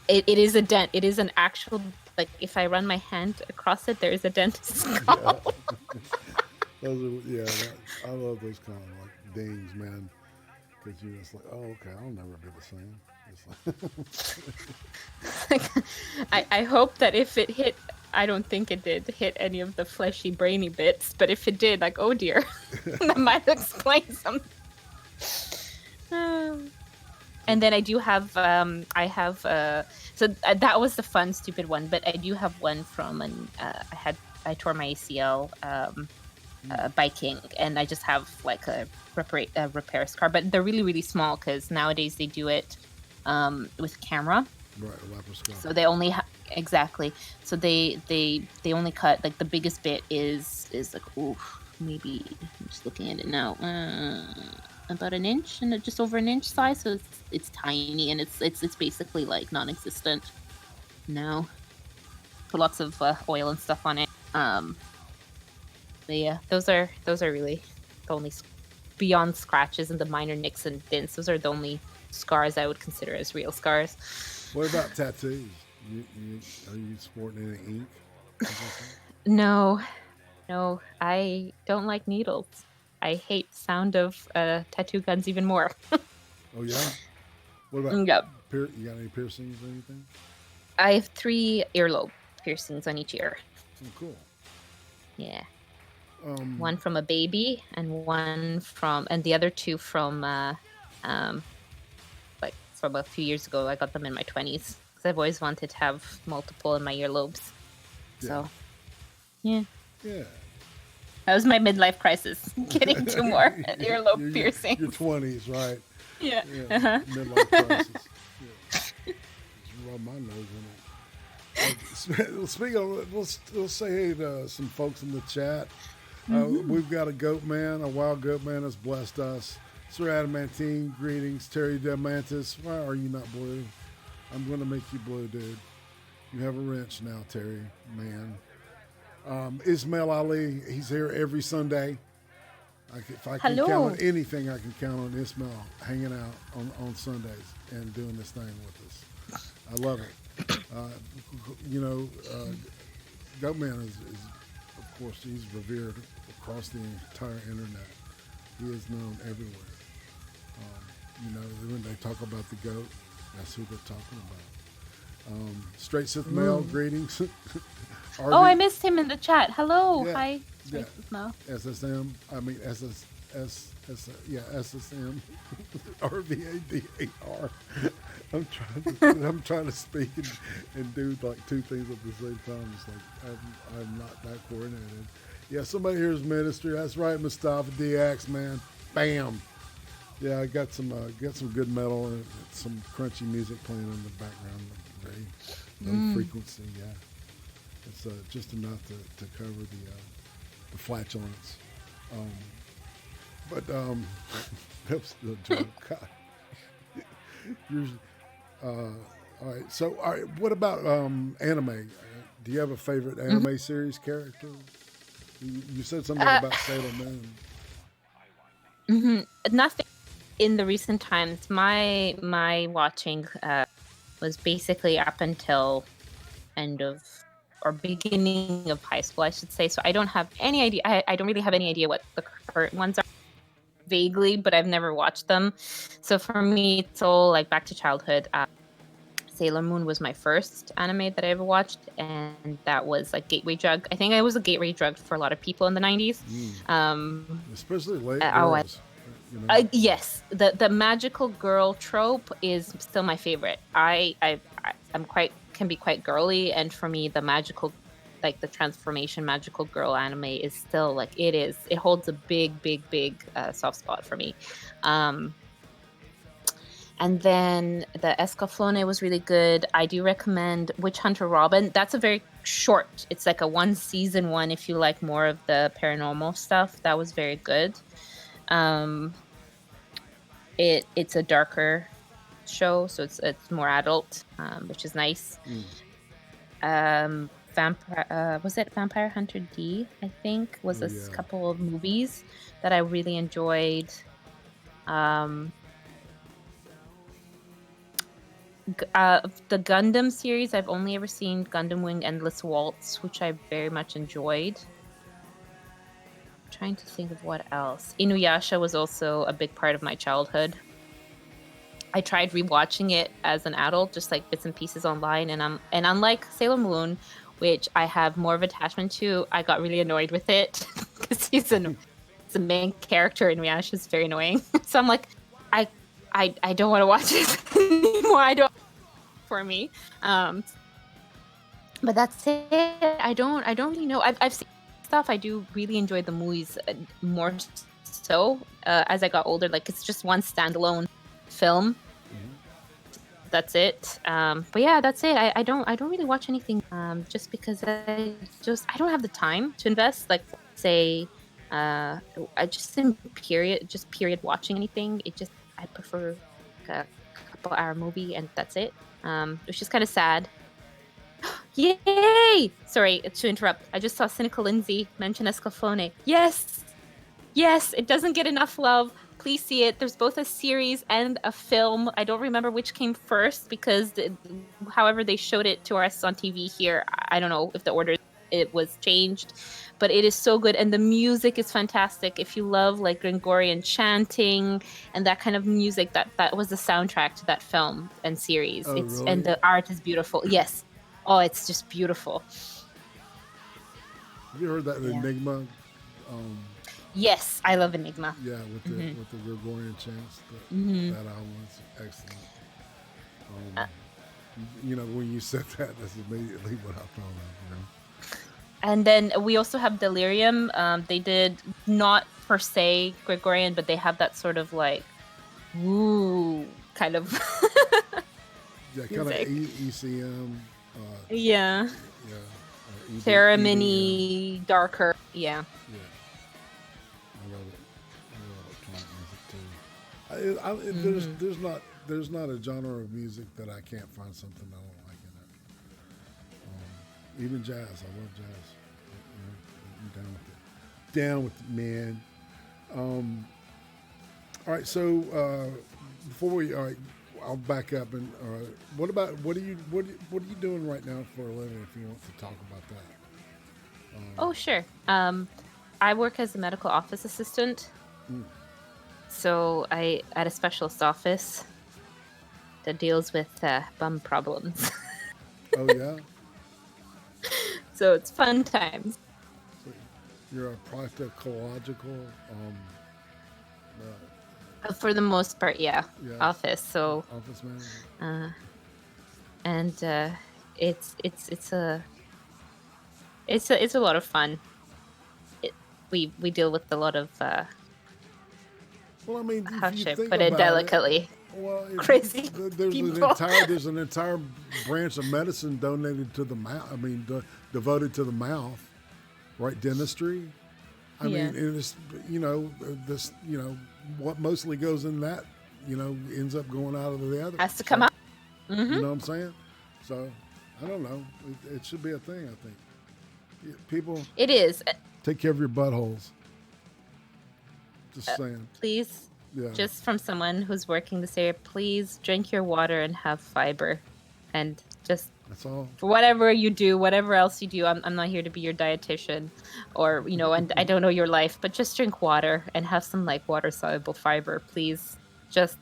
It is a dent. It is an actual, like, if I run my hand across it, there is a dent. Yeah. I love those kind of like dings, man. Because you're just like, oh, okay, I'll never be the same. I hope that if it hit, I don't think it did hit any of the fleshy, brainy bits, but if it did, like, oh dear, that might explain something. And then I do have, so that was the fun, stupid one, but I do have one from I tore my ACL biking, and I just have like a repair scar, but they're really, really small because nowadays they do it with camera. Right, a laparoscopic. So they only exactly. So they only cut like the biggest bit is like oof. maybe I'm just looking at it now. About an inch and just over an inch size, so it's tiny and it's basically like non-existent. No, put lots of oil and stuff on it. But yeah, those are really the only beyond scratches and the minor nicks and dents. Those are the only scars I would consider as real scars. What about tattoos? Are you sporting any ink? No, I don't like needles. I hate the sound of tattoo guns even more. Oh yeah. What about? Yep. You got any piercings or anything? I have 3 earlobe piercings on each ear. Oh, cool. Yeah. One from a baby and the other 2 from like from a few years ago. I got them in my 20s because I've always wanted to have multiple in my earlobes. Yeah. So, yeah. Yeah. That was my midlife crisis, getting 2 more earlobe piercings. Your 20s, right? Yeah. Midlife crisis. Yeah. Just rub my nose in it. Speaking of, we'll say hey to some folks in the chat. We've got a goat man, a wild goat man has blessed us. Sir Adamantine, greetings. Terry Delmantis, why are you not blue? I'm going to make you blue, dude. You have a wrench now, Terry, man. Ismail Ali, he's here every Sunday. If I can count on anything, I can count on Ismail hanging out on Sundays and doing this thing with us. I love it. Goatman is, of course, he's revered across the entire internet. He is known everywhere. When they talk about the goat, that's who they're talking about. Straight Sith Male, greetings. Oh, I missed him in the chat. Hello. Yeah. Hi. Straight Sith Male. SSM. I mean, SSM. RVADAR. I'm trying to speak and do like 2 things at the same time. It's like I'm not that coordinated. Yeah, somebody here is ministry. That's right, Mustafa DX, man. Bam. Yeah, I got some good metal and some crunchy music playing in the background. Very low frequency. Yeah, it's just enough to cover the flatulence. But that's the joke. All right. So, what about anime? Do you have a favorite anime series character? You said something about Sailor Moon. Nothing in the recent times. My watching was basically up until end of or beginning of high school, I should say. So I don't have any idea. I don't really have any idea what the current ones are. Vaguely, but I've never watched them. So for me, it's all like back to childhood. Sailor Moon was my first anime that I ever watched, and that was like gateway drug. I think I was a gateway drug for a lot of people in the 90s. Especially late girls. Yes, the magical girl trope is still my favorite. I'm can be quite girly, and for me, the magical, like the transformation magical girl anime is still like it holds a big soft spot for me. And then the Escaflowne was really good. I do recommend Witch Hunter Robin. That's a very short. It's like a 1-season one if you like more of the paranormal stuff. That was very good. It's a darker show, so it's more adult, which is nice. Was it Vampire Hunter D? I think was a couple of movies that I really enjoyed. The Gundam series, I've only ever seen Gundam Wing Endless Waltz, which I very much enjoyed. I'm trying to think of what else. Inuyasha was also a big part of my childhood. I tried rewatching it as an adult, just like bits and pieces online, and unlike Sailor Moon, which I have more of attachment to, I got really annoyed with it because the main character in Inuyasha is very annoying. So I'm like, I don't want to watch it anymore. For me. But that's it. I don't really know. I've seen stuff. I do really enjoy the movies more so as I got older. Like it's just one standalone film. That's it. But yeah, that's it. I don't really watch anything just because I don't have the time to invest. Like say I just in period watching anything. I prefer like a couple-hour movie and that's it. Which is kind of sad. Yay! Sorry to interrupt. I just saw Cynical Lindsay mention Escaflowne. Yes! Yes, it doesn't get enough love. Please see it. There's both a series and a film. I don't remember which came first because however they showed it to us on TV here, I don't know if the order it was changed, but it is so good and the music is fantastic. If you love like Gregorian chanting and that kind of music, that was the soundtrack to that film and series. Oh, really? And the art is beautiful. Yes. Oh, it's just beautiful. Have you heard that Enigma? Yes, I love Enigma. Yeah, with the Gregorian chants. That album was excellent. When you said that, that's immediately what I thought of. And then we also have Delirium. They did not per se Gregorian, but they have that sort of like woo kind of yeah, kind of ECM. Yeah. Theremin-y, darker. Yeah. I love it. I love electronic music too. There's not a genre of music that I can't find something I don't like in it. Even jazz, I love jazz. I'm down with it. Down with it, man. All right, so I'll back up and what are you doing right now for a living? If you want to talk about that. Oh, sure. I work as a medical office assistant. So I at a specialist office that deals with bum problems. Oh yeah. So it's fun times. So you're a proctological. For the most part, yeah. Office. So office manager. And it's a lot of fun. We deal with a lot of. Well, I mean, how should I put it delicately? Crazy people. There's an entire branch of medicine donated to the mouth. I mean, devoted to the mouth, right? Dentistry. I mean, and it's what mostly goes in that, ends up going out of the other. Has to come out. You know what I'm saying? So, I don't know. It should be a thing, I think. People. It is. Take care of your buttholes. Just saying. Please, just from someone who's working this area, please drink your water and have fiber. And just that's all. For whatever you do, whatever else you do, I'm not here to be your dietitian or, and I don't know your life, but just drink water and have some like water soluble fiber, please.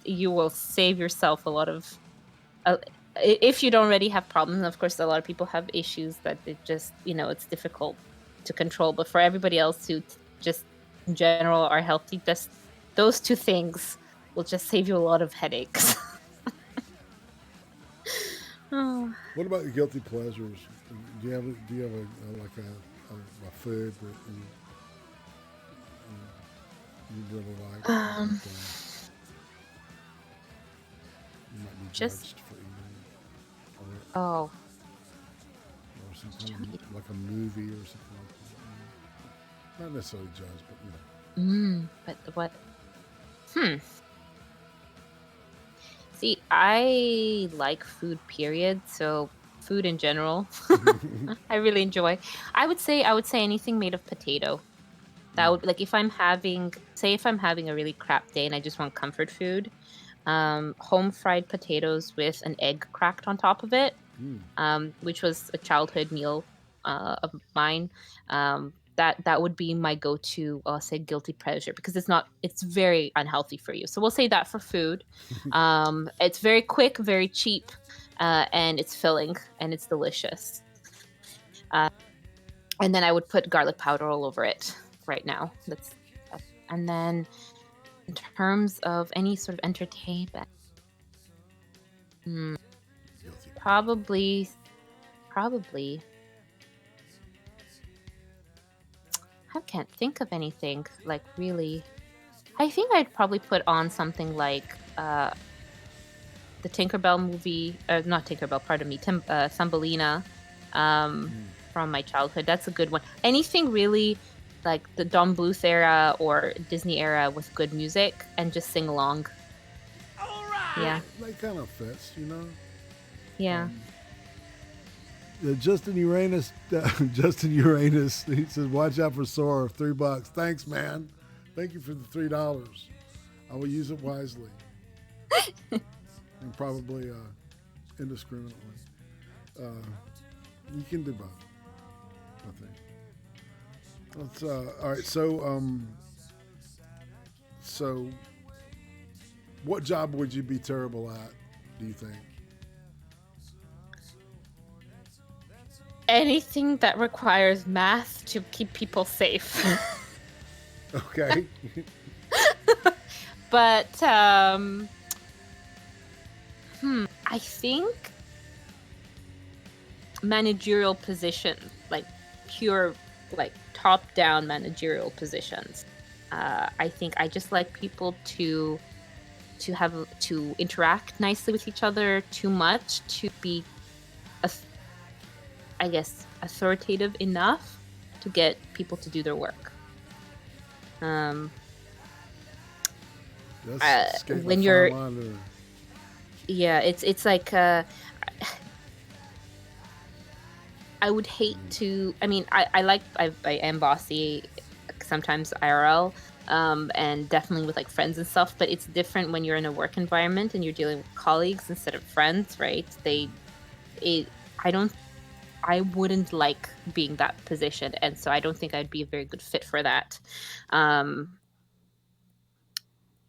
You will save yourself a lot of, if you don't already have problems. Of course, a lot of people have issues that it just, it's difficult to control, but for everybody else who just in general are healthy, just those two things will just save you a lot of headaches. Oh. What about your guilty pleasures? Do you have a food that you really like? You might be judged for eating. Or something like a movie or something like that. Not necessarily judged, but But what? See, I like food, period. So food in general, I really enjoy. I would say anything made of potato. That would if I'm having a really crap day and I just want comfort food, home fried potatoes with an egg cracked on top of it, which was a childhood meal of mine. That would be my go-to, I'll say, guilty pleasure, because it's very unhealthy for you. So we'll say that for food. It's very quick, very cheap, and it's filling and it's delicious. And then I would put garlic powder all over it right now. And then in terms of any sort of entertainment, probably. I can't think of anything really. I think I'd probably put on something like the Tinkerbell movie, not Tinkerbell, pardon me, Thumbelina, from my childhood. That's a good one. Anything really like the Don Bluth era or Disney era with good music and just sing along. All right. Yeah. That kind of fits, you know. Yeah. Justin Uranus, he says, "Watch out for Sora, $3. Thanks, man. Thank you for the $3. I will use it wisely and probably indiscriminately. You can do both, I think. Let's all right. So, what job would you be terrible at? Do you think? Anything that requires math to keep people safe. Okay. But I think managerial positions, like pure, like top-down managerial positions. I think I just like people to interact nicely with each other too much to be, I guess, authoritative enough to get people to do their work. When you're, yeah, it's like I would hate to. I mean, I am bossy sometimes IRL, and definitely with like friends and stuff. But it's different when you're in a work environment and you're dealing with colleagues instead of friends, right? I wouldn't like being that position, and so I don't think I'd be a very good fit for that.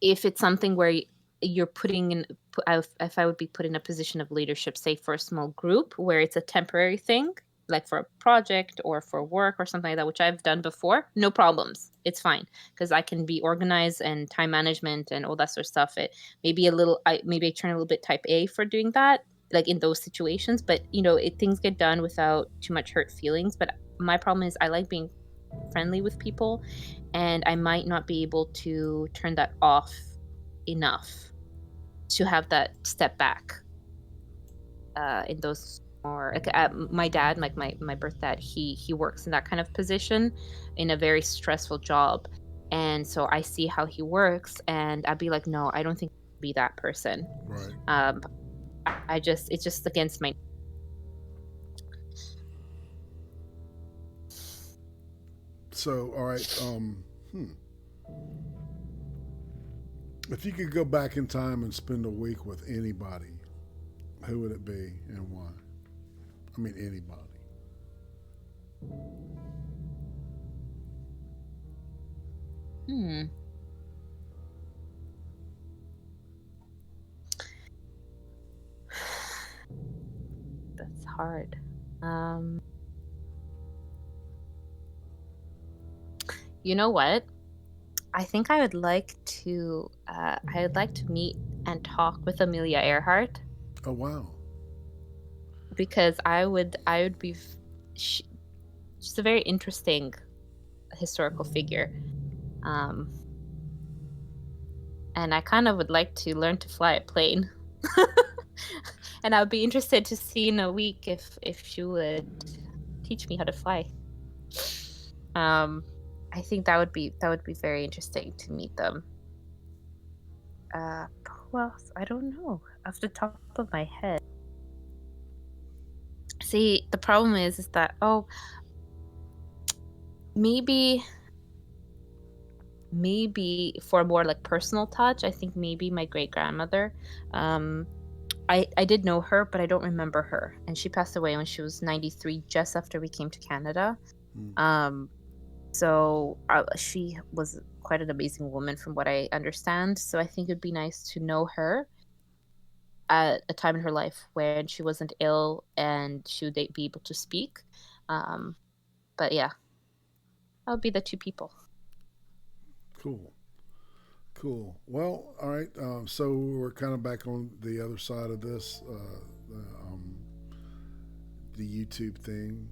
If it's something where you're putting in, if I would be put in a position of leadership, say for a small group where it's a temporary thing, like for a project or for work or something like that, which I've done before, no problems. It's fine because I can be organized and time management and all that sort of stuff. Maybe I turn a little bit type A for doing that, like in those situations. But things get done without too much hurt feelings. But my problem is I like being friendly with people, and I might not be able to turn that off enough to have that step back in those more like my dad, like my birth dad, he works in that kind of position in a very stressful job, and so I see how he works and I'd be like, no, I don't think I'll be that person. Right. It's just against my. So, all right. If you could go back in time and spend a week with anybody, who would it be and why? I mean, anybody. That's hard. You know what? I think I would like to meet and talk with Amelia Earhart. Oh wow! Because I would be. She's a very interesting historical figure, and I kind of would like to learn to fly a plane. And I would be interested to see in a week if she would teach me how to fly. I think that would be very interesting to meet them. Who else? I don't know off the top of my head. See, the problem is that maybe for a more like personal touch, I think maybe my great grandmother. I did know her, but I don't remember her, and she passed away when she was 93, just after we came to Canada. So she was quite an amazing woman from what I understand. So I think it'd be nice to know her at a time in her life when she wasn't ill and she would be able to speak. But yeah, that would be the two people. Cool. Well, all right. So we're kind of back on the other side of this, the YouTube thing.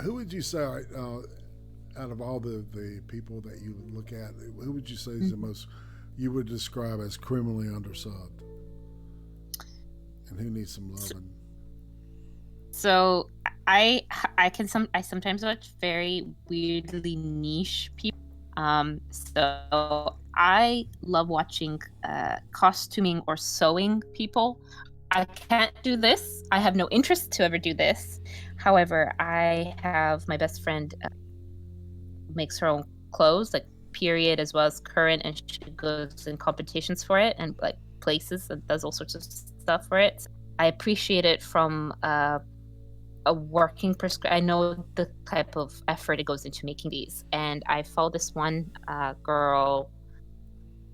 Who would you say, out of all the people that you look at, who would you say is the most you would describe as criminally undersubbed, and who needs some loving? So I sometimes watch very weirdly niche people. So I love watching costuming or sewing people. I can't do this. I have no interest to ever do this. However, I have my best friend makes her own clothes, like period as well as current, and she goes in competitions for it and like places and does all sorts of stuff for it. I appreciate it from a working perspective. I know the type of effort it goes into making these, and I follow this one girl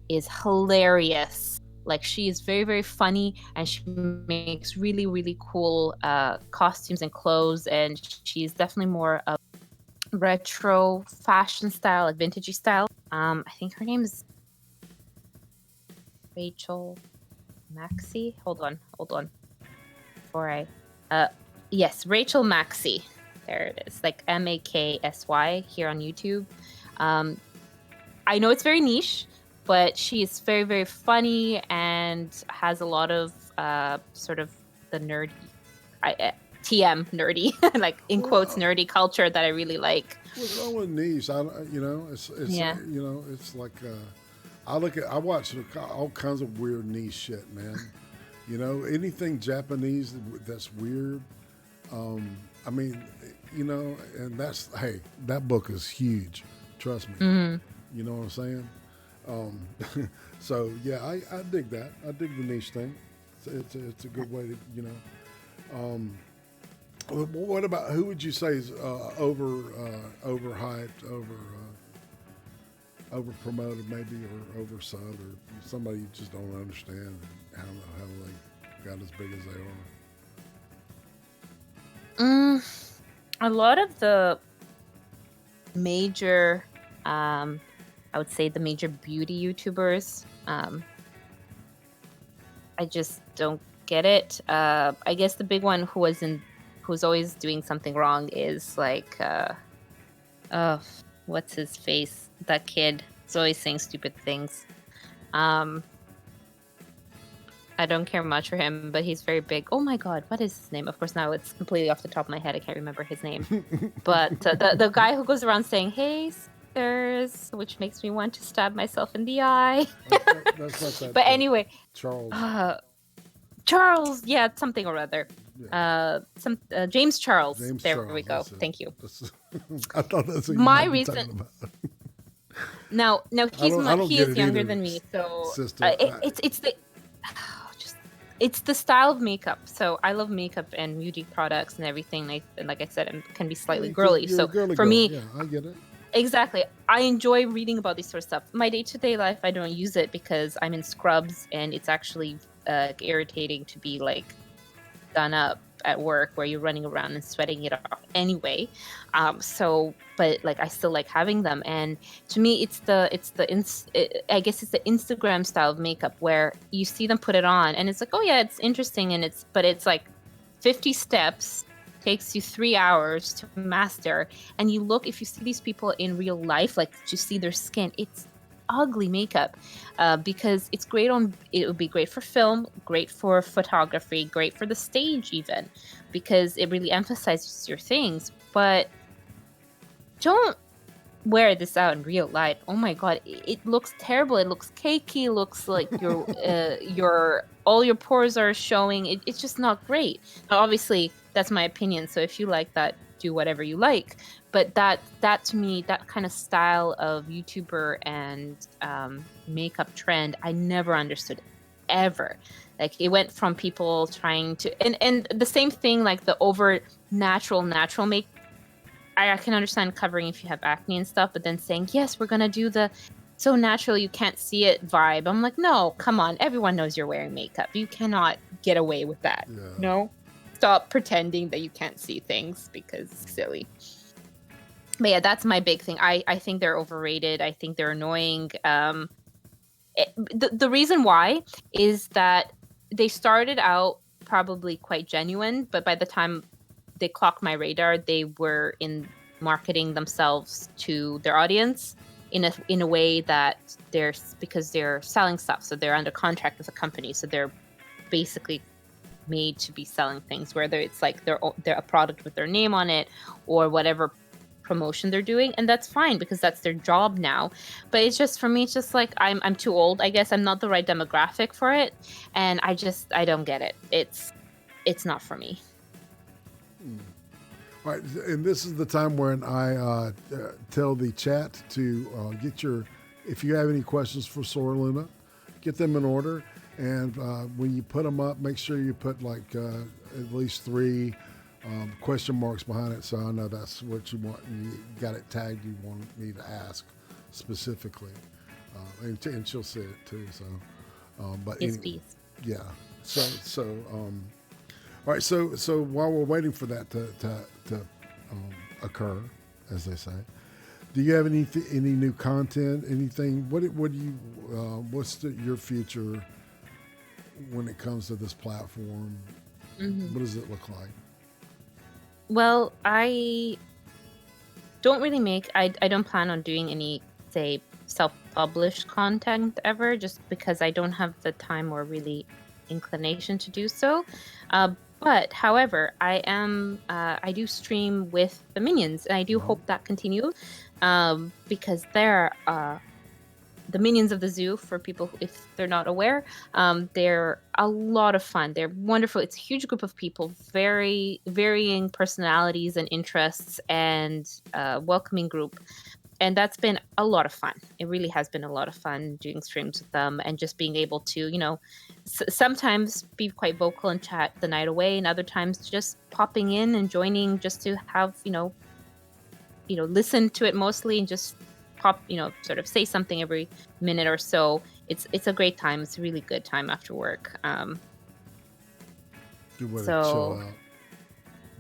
is hilarious. Like, she is very, very funny, and she makes really, really cool costumes and clothes, and she's definitely more of retro fashion style, like vintagey style. I think her name is Rachel Maxey. Hold on. Before I yes, Rachel Maxey. There it is. Like Maksy here on YouTube. I know it's very niche, but she is very, very funny and has a lot of sort of the nerdy TM nerdy, like in quotes, nerdy culture that I really like. What's wrong with niche? It's like I watch all kinds of weird niche shit, man. Anything Japanese that's weird. I mean, and that book is huge. Trust me. Mm-hmm. You know what I'm saying? So yeah, I dig that. I dig the niche thing. It's a good way to, what about, who would you say is overhyped, over promoted maybe, or oversubbed, or somebody you just don't understand how they got as big as they are? A lot of the major, I would say the major beauty YouTubers, I just don't get it. I guess the big one who's always doing something wrong is like, what's his face? That kid is always saying stupid things. I don't care much for him, but he's very big. Oh my god, what is his name? Of course, now it's completely off the top of my head. I can't remember his name. But the guy who goes around saying, "Hey, sisters," which makes me want to stab myself in the eye. That's not that. But anyway, Charles. Charles, yeah, something or other. Yeah. James Charles. James there Charles, we go. Thank you. I thought that's what My you reason. talking about. No, he is younger either, than me, so sister. It's the style of makeup. So I love makeup and beauty products and everything. And like I said, it can be slightly girly. You're so a girly for girl. me, Yeah, I get it. Exactly. I enjoy reading about these sort of stuff. My day-to-day life, I don't use it because I'm in scrubs, and it's actually irritating to be like done up at work where you're running around and sweating it off anyway. But like I still like having them, and to me, I guess it's the Instagram style of makeup where you see them put it on, and it's like, oh yeah, it's interesting, and it's like 50 steps. Takes you 3 hours to master, and if you see these people in real life, like to see their skin, it's ugly makeup, because it would be great for film, great for photography, great for the stage even, because it really emphasizes your things. But don't wear this out in real life. Oh my god, it looks terrible. It looks cakey. It looks like all your pores are showing. It's just not great. Now, obviously, that's my opinion. So if you like that, do whatever you like. But that to me, that kind of style of YouTuber and makeup trend, I never understood ever. Like, it went from people trying to and the same thing, like the over natural make. I can understand covering if you have acne and stuff, but then saying, yes, we're gonna do the so natural you can't see it vibe. I'm like, no, come on, everyone knows you're wearing makeup. You cannot get away with that. Yeah. No, stop pretending that you can't see things, because it's silly. But yeah, that's my big thing. I think they're overrated. I think they're annoying. The reason why is that they started out probably quite genuine, but by the time they clocked my radar, they were in marketing themselves to their audience in a way that because they're selling stuff, so they're under contract with a company, so they're basically made to be selling things, whether it's like they're a product with their name on it or whatever promotion they're doing, and that's fine because that's their job now. But it's just, for me, it's just like I'm too old, I guess. I'm not the right demographic for it, and I don't get it. It's not for me. All right, and this is the time when I tell the chat to get your, if you have any questions for Sora-Luna, get them in order. And when you put them up, make sure you put like at least 3 question marks behind it, so I know that's what you want. You got it tagged. You want me to ask specifically, and she'll see it too. So, but Yes, please. Yeah. So all right. So while we're waiting for that to occur, as they say, do you have any new content? Anything? What do you? What's your future when it comes to this platform? What does it look like? Well, I don't really I don't plan on doing any, say, self-published content ever, just because I don't have the time or really inclination to do so. But however, I do stream with the minions, and I do hope that continues, because they're the minions of the zoo, for people if they're not aware. They're a lot of fun. They're wonderful. It's a huge group of people, very varying personalities and interests, and welcoming group. And that's been a lot of fun. It really has been a lot of fun doing streams with them, and just being able to, sometimes be quite vocal and chat the night away, and other times just popping in and joining just to have, listen to it mostly, and just pop, sort of say something every minute or so. It's a great time. It's a really good time after work. Good way to chill out.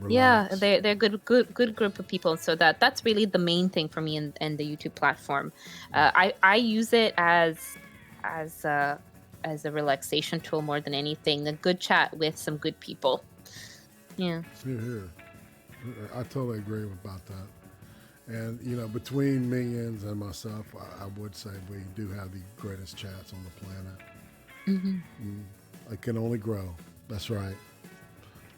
Yeah, Relax. they're good group of people. So that's really the main thing for me in the YouTube platform. I use it as a relaxation tool more than anything. A good chat with some good people. Yeah. Here. I totally agree about that. And between Minions and myself, I would say we do have the greatest chats on the planet. It can only grow. That's right.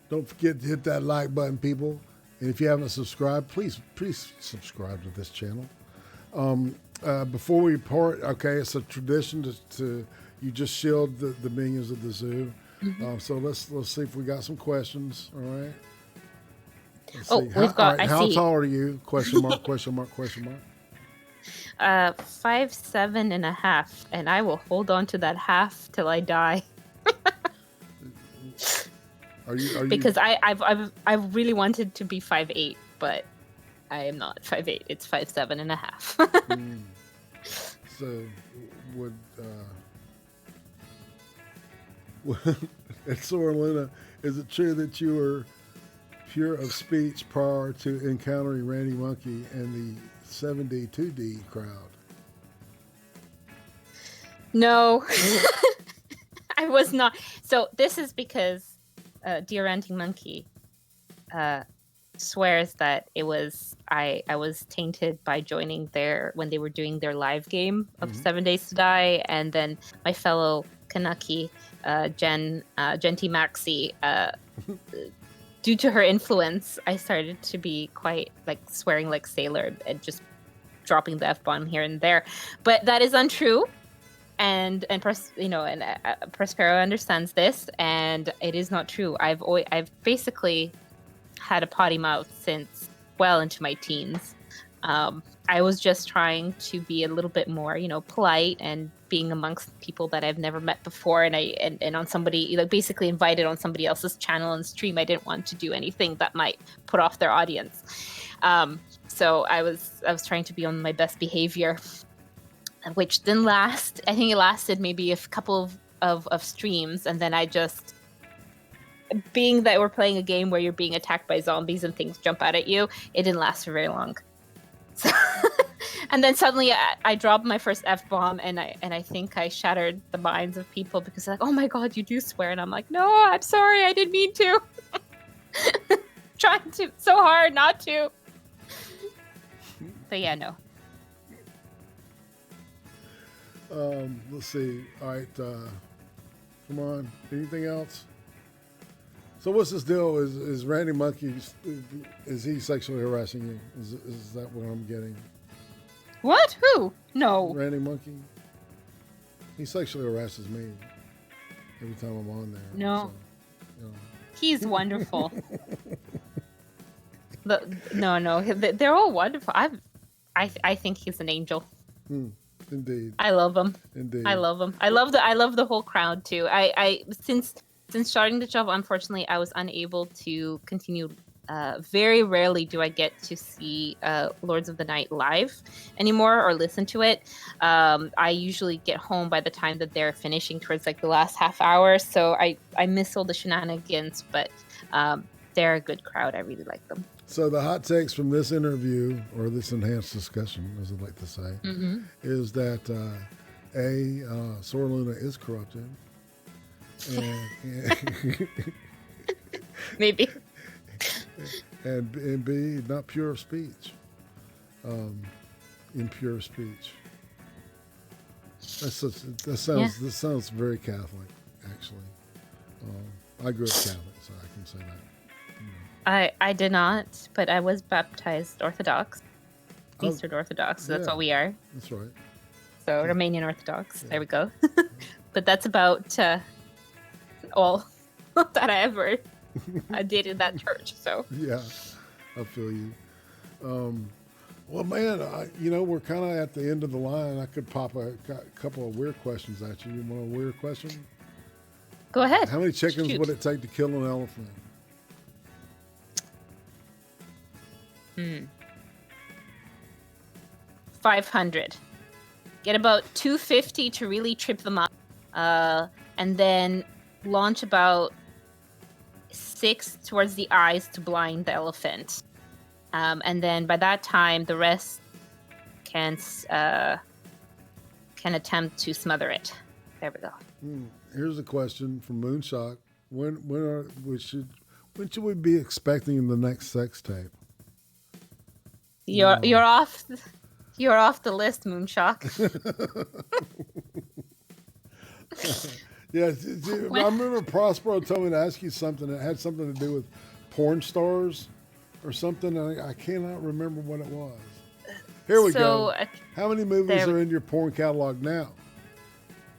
Don't forget to hit that like button, people. And if you haven't subscribed, please subscribe to this channel. Before we part, okay, it's a tradition to you just shield the minions of the zoo. So let's see if we got some questions. All right. Let's see. We've got. How tall are you? Question mark. Question mark. Question mark. 5'7.5", and I will hold on to that half till I die. Are you? Because I've really wanted to be 5'8", but I am not 5'8". It's 5'7.5". So would at Sora-Luna, is it true that you were pure of speech prior to encountering Randy Monkey and the 7D2D crowd? No, I was not. So this is because Dear Randy Monkey swears that it was I was tainted by joining when they were doing their live game of 7 Days to Die, and then my fellow Kanaki, Genti Maxi, due to her influence, I started to be quite like swearing like sailor and just dropping the F-bomb here and there. But that is untrue. And Prospero understands this, and it is not true. I've basically had a potty mouth since well into my teens. I was just trying to be a little bit more, polite, and being amongst people that I've never met before, and on somebody, basically invited on somebody else's channel and stream. I didn't want to do anything that might put off their audience. So I was trying to be on my best behavior, which didn't last. I think it lasted maybe a couple of streams, and then I just, being that we're playing a game where you're being attacked by zombies and things jump out at you, it didn't last for very long. So, and then suddenly I dropped my first F-bomb, and I think I shattered the minds of people, because they're like, oh my god, you do swear. And I'm like, no, I'm sorry, I didn't mean to. Trying to so hard not to. But yeah, no. Let's see. All right. Come on. Anything else? So what's this deal? Is Randy Monkey, is he sexually harassing you? Is that what I'm getting? What? Who? No. Randy Monkey? He sexually harasses me every time I'm on there. No. So, you know. He's wonderful. No. They're all wonderful. I think he's an angel. Indeed. I love him. Indeed. I love him. I love the whole crowd too. I since starting the job, unfortunately, I was unable to continue. Very rarely do I get to see Lords of the Night live anymore or listen to it. I usually get home by the time that they're finishing towards like the last half hour. So I miss all the shenanigans, but they're a good crowd. I really like them. So the hot takes from this interview, or this enhanced discussion, as I'd like to say, is that Sora-Luna is corrupted. And Maybe. And B, not pure of speech. Impure speech. That sounds very Catholic, actually. I grew up Catholic, so I can say that. I did not, but I was baptized Orthodox. Eastern Orthodox, so that's what we are. That's right. So Romanian Orthodox, there we go. But that's about all that I ever did in that church. So yeah, I feel you. Well, man, we're kind of at the end of the line. I could pop a couple of weird questions at you. You want a weird question? Go ahead. How many chickens would it take to kill an elephant? 500. Get about 250 to really trip them up, and then launch about 6 towards the eyes to blind the elephant. And then by that time, the rest can attempt to smother it. There we go. Here's a question from Moonshock. When should we be expecting the next sex tape? You're off the list, Moonshock. Yeah, I remember Prospero told me to ask you something that had something to do with porn stars or something. I cannot remember what it was. Here we go. How many movies are in your porn catalog now?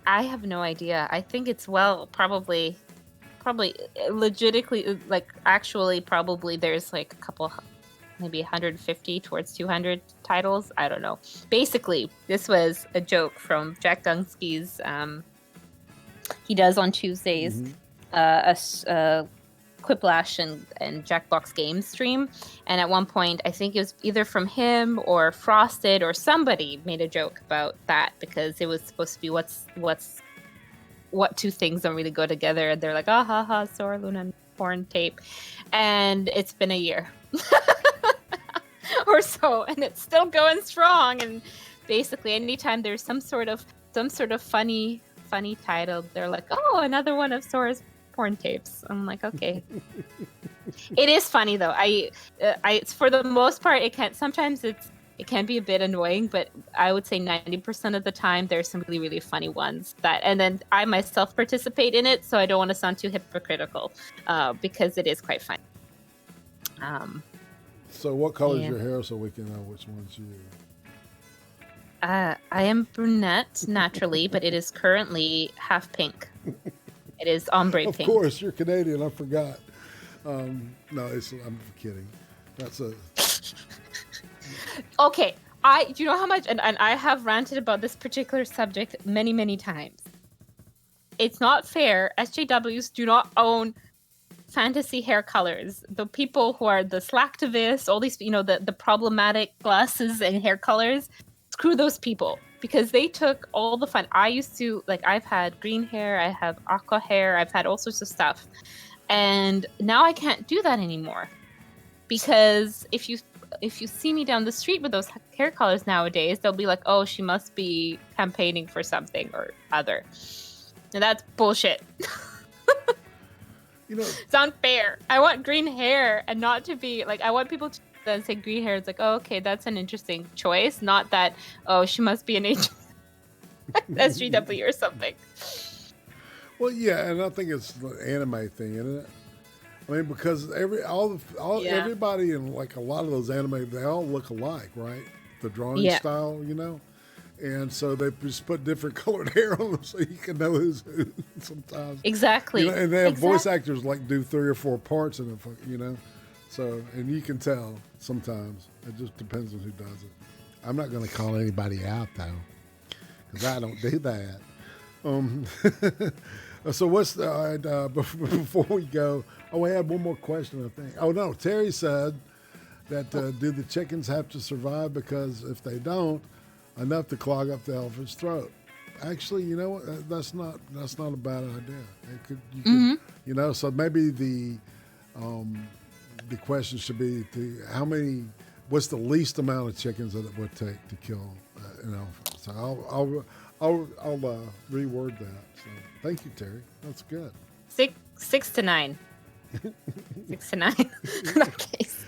I have no idea. I think it's probably legitimately, probably there's like a couple, maybe 150 towards 200 titles. I don't know. Basically, this was a joke from Jack Dunsky's. He does on Tuesdays a Quiplash and Jackbox Games stream, and at one point I think it was either from him or Frosted or somebody made a joke about that because it was supposed to be what two things don't really go together, and they're like, ah ha ha, Sora-Luna porn tape, and it's been a year or so, and it's still going strong. And basically, anytime there's some sort of funny title, they're like, oh, another one of Sora's porn tapes. I'm like, okay. It is funny though. I for the most part, it can be a bit annoying, but I would say 90% of the time there's some really, really funny ones and then I myself participate in it, so I don't want to sound too hypocritical, because it is quite funny. So what color is your hair so we can know which one's you? I am brunette naturally, but it is currently half pink. It is ombre pink. Of course, you're Canadian. I forgot. No, I'm kidding. That's a... Okay, do you know how much, and I have ranted about this particular subject many, many times. It's not fair. SJWs do not own fantasy hair colors. The people who are the slacktivists, all these, the problematic glasses and hair colors, screw those people, because they took all the fun. I used to, I've had green hair, I have aqua hair, I've had all sorts of stuff. And now I can't do that anymore. Because if you see me down the street with those hair colors nowadays, they'll be like, oh, she must be campaigning for something or other. And that's bullshit. It's unfair. I want green hair, and not to be I want people to then say green hair. It's like, oh, okay, that's an interesting choice. Not that, oh, she must be an SGW or something. Well, yeah, and I think it's the anime thing, isn't it? I mean, because everybody in like a lot of those anime, they all look alike, right? The drawing style, and so they just put different colored hair on them so you can know who's who sometimes. Exactly. And they have voice actors like do 3 or 4 parts in it, So, and you can tell sometimes. It just depends on who does it. I'm not going to call anybody out though, because I don't do that. So what's the before we go? Oh, we had one more question, I think. Oh no, Terry said that do the chickens have to survive, because if they don't, enough to clog up the elephant's throat. Actually, you know what? That's not a bad idea. You could, so maybe the question should be what's the least amount of chickens that it would take to kill an elephant? So I'll reword that. So thank you, Terry. That's good. 6 to 9. 6 to 9 in that case.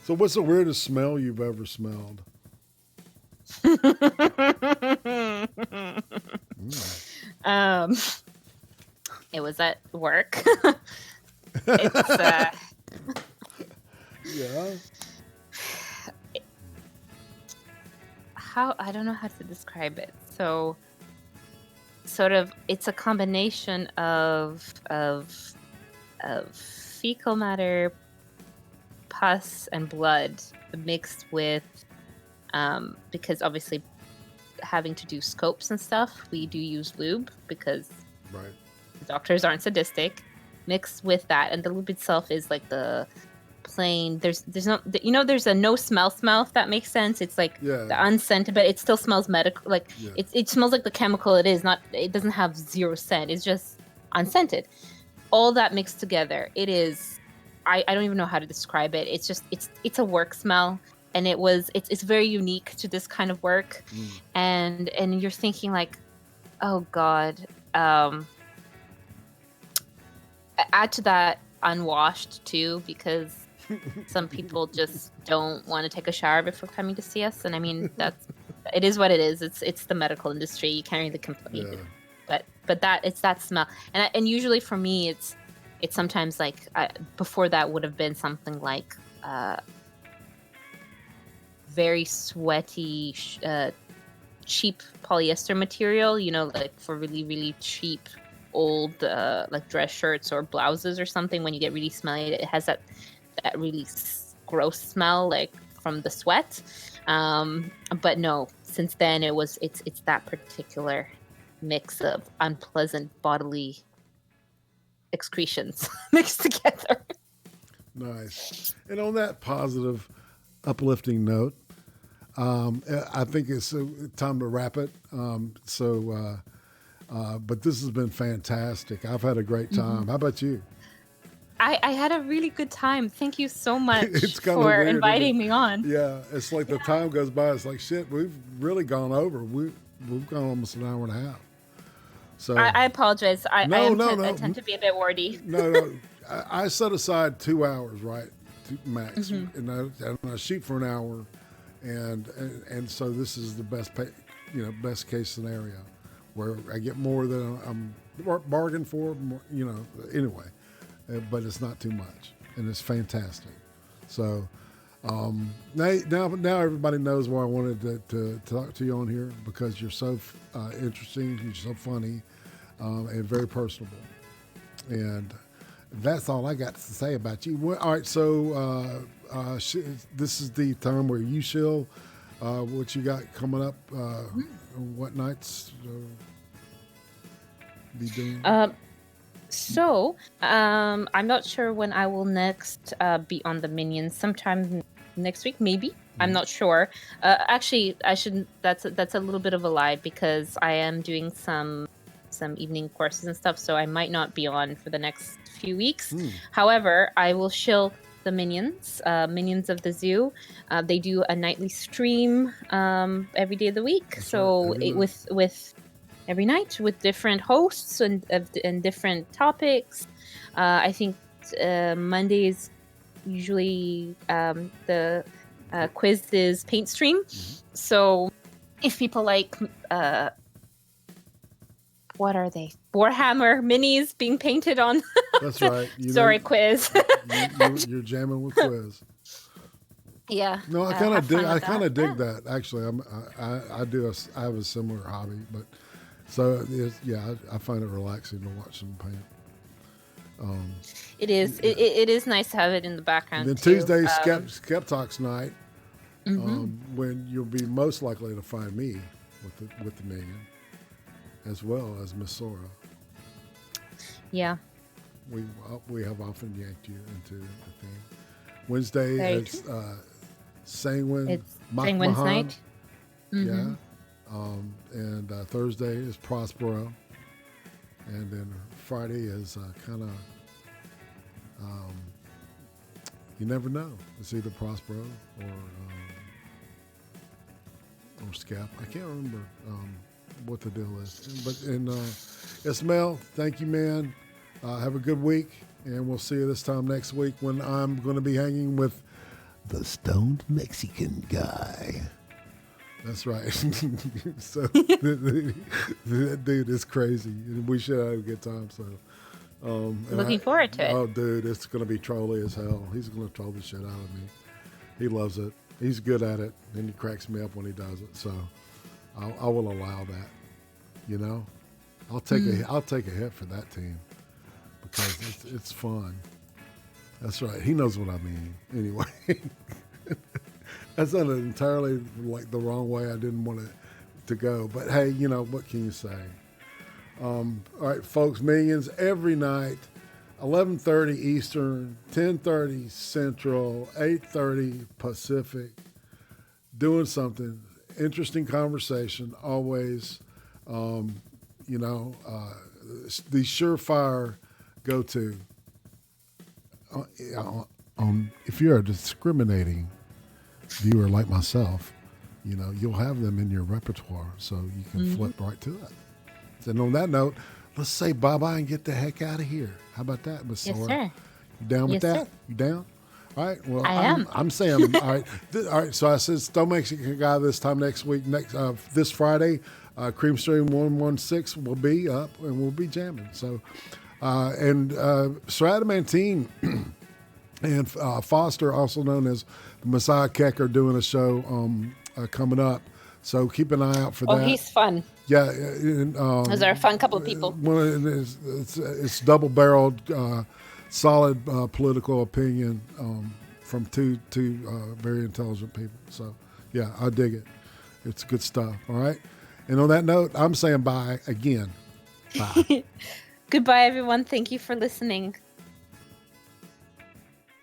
So what's the weirdest smell you've ever smelled? It was at work. It's yeah. I don't know how to describe it. So sort of it's a combination of fecal matter, pus, and blood mixed with because obviously having to do scopes and stuff, we do use lube because doctors aren't sadistic. Mixed with that, and the lube itself is like the plain. There's no, there's a no smell, if that makes sense. It's like the unscented, but it still smells medical. Like it smells like the chemical. It doesn't have 0 scent. It's just unscented. All that mixed together, it is. I don't even know how to describe it. It's just it's a work smell, and it's very unique to this kind of work, and you're thinking like, oh God. Add to that unwashed too, because some people just don't want to take a shower before coming to see us, and I mean it is what it is. It's the medical industry. You can't really complain. But it's that smell, and usually for me it's sometimes like before that would have been something like very sweaty cheap polyester material, like for really really cheap old like dress shirts or blouses or something. When you get really smelly, it has that really gross smell like from the sweat, but no, since then it's that particular mix of unpleasant bodily excretions mixed together. Nice. And on that positive uplifting note, I think it's time to wrap it. But this has been fantastic. I've had a great time. How about you? I had a really good time. Thank you so much for inviting me on. Yeah, it's like the time goes by. It's like, shit, we've really gone over. We've gone almost an hour and a half. So I apologize. I tend to be a bit wordy. No. I set aside 2 hours, right, max, and I shoot for an hour, and so this is the best case scenario, where I get more than I'm bargained for, anyway, but it's not too much, and it's fantastic. So now everybody knows why I wanted to talk to you on here, because you're so interesting, you're so funny, and very personable, and that's all I got to say about you. All right, so this is the time where you shill. What you got coming up? What nights be doing? So I'm not sure when I will next be on the Minions. Sometime next week, maybe. I'm not sure. Actually, I shouldn't. That's a little bit of a lie, because I am doing some evening courses and stuff, so I might not be on for the next few weeks. However, I will shill the Minions of the Zoo. They do a nightly stream every day of the week. That's so right, with every night with different hosts and different topics. I think Mondays usually the quiz is paint stream. So if people like what are they? Warhammer minis being painted on That's right. Sorry, quiz. You're jamming with quiz. Yeah. No, I kind of dig. I kind of dig that. Actually, I have a similar hobby, but so I find it relaxing to watch them paint. It is. It is nice to have it in the background. Then too. Tuesday, Skep Talks night, when you'll be most likely to find me with the Megan, as well as Miss Sora. Yeah. We have often yanked you into the theme. Wednesday, it's Sanguine Sanguine's night. Yeah. And Thursday is Prospero. And then Friday is kind of, you never know. It's either Prospero or Scap. I can't remember what the deal is. But Ismail, thank you, man. Have a good week, and we'll see you this time next week when I'm going to be hanging with the stoned Mexican guy. That's right. So that dude is crazy. We should have a good time. So looking forward to it. Oh, dude, it's going to be trolly as hell. He's going to troll the shit out of me. He loves it. He's good at it, and he cracks me up when he does it. So I will allow that. You know, I'll take a hit for that team because it's fun. That's right. He knows what I mean. Anyway. That's not entirely like the wrong way I didn't want it to go. But hey, you know, what can you say? All right, folks, Millions every night, 11:30 Eastern, 10:30 Central, 8:30 Pacific, doing something. Interesting conversation, always. You know, the surefire go-to. If you're a discriminating viewer like myself, you know, you'll have them in your repertoire, so you can flip right to it. And on that note, let's say bye-bye and get the heck out of here. How about that, Miss Sora? Yes, sir. You down with Yes, that? sir. You down? All right. Well, I am. I'm saying, all right. All right. So I said, Stone Mexican guy this time next week, this Friday, Creem Stream 116 will be up and we'll be jamming. So, and Seratamantine and Foster, also known as Messiah Keck, are doing a show coming up. So keep an eye out for that. Oh, he's fun. Yeah. And, Those are a fun couple of people. It's double-barreled, solid political opinion from two very intelligent people. So, yeah, I dig it. It's good stuff. All right. And on that note, I'm saying bye again. Bye. Goodbye, everyone. Thank you for listening.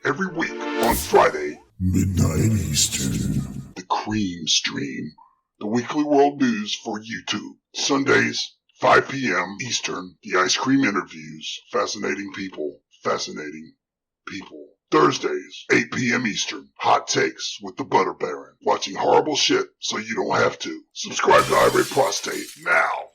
Every week on Friday, midnight Eastern, the Creem Stream, the weekly world news for YouTube. Sundays, 5 p.m. Eastern, the ice cream interviews, fascinating people, fascinating people. Thursdays, 8 p.m. Eastern, hot takes with the Butter Baron, watching horrible shit so you don't have to. Subscribe to Irate Prostate now.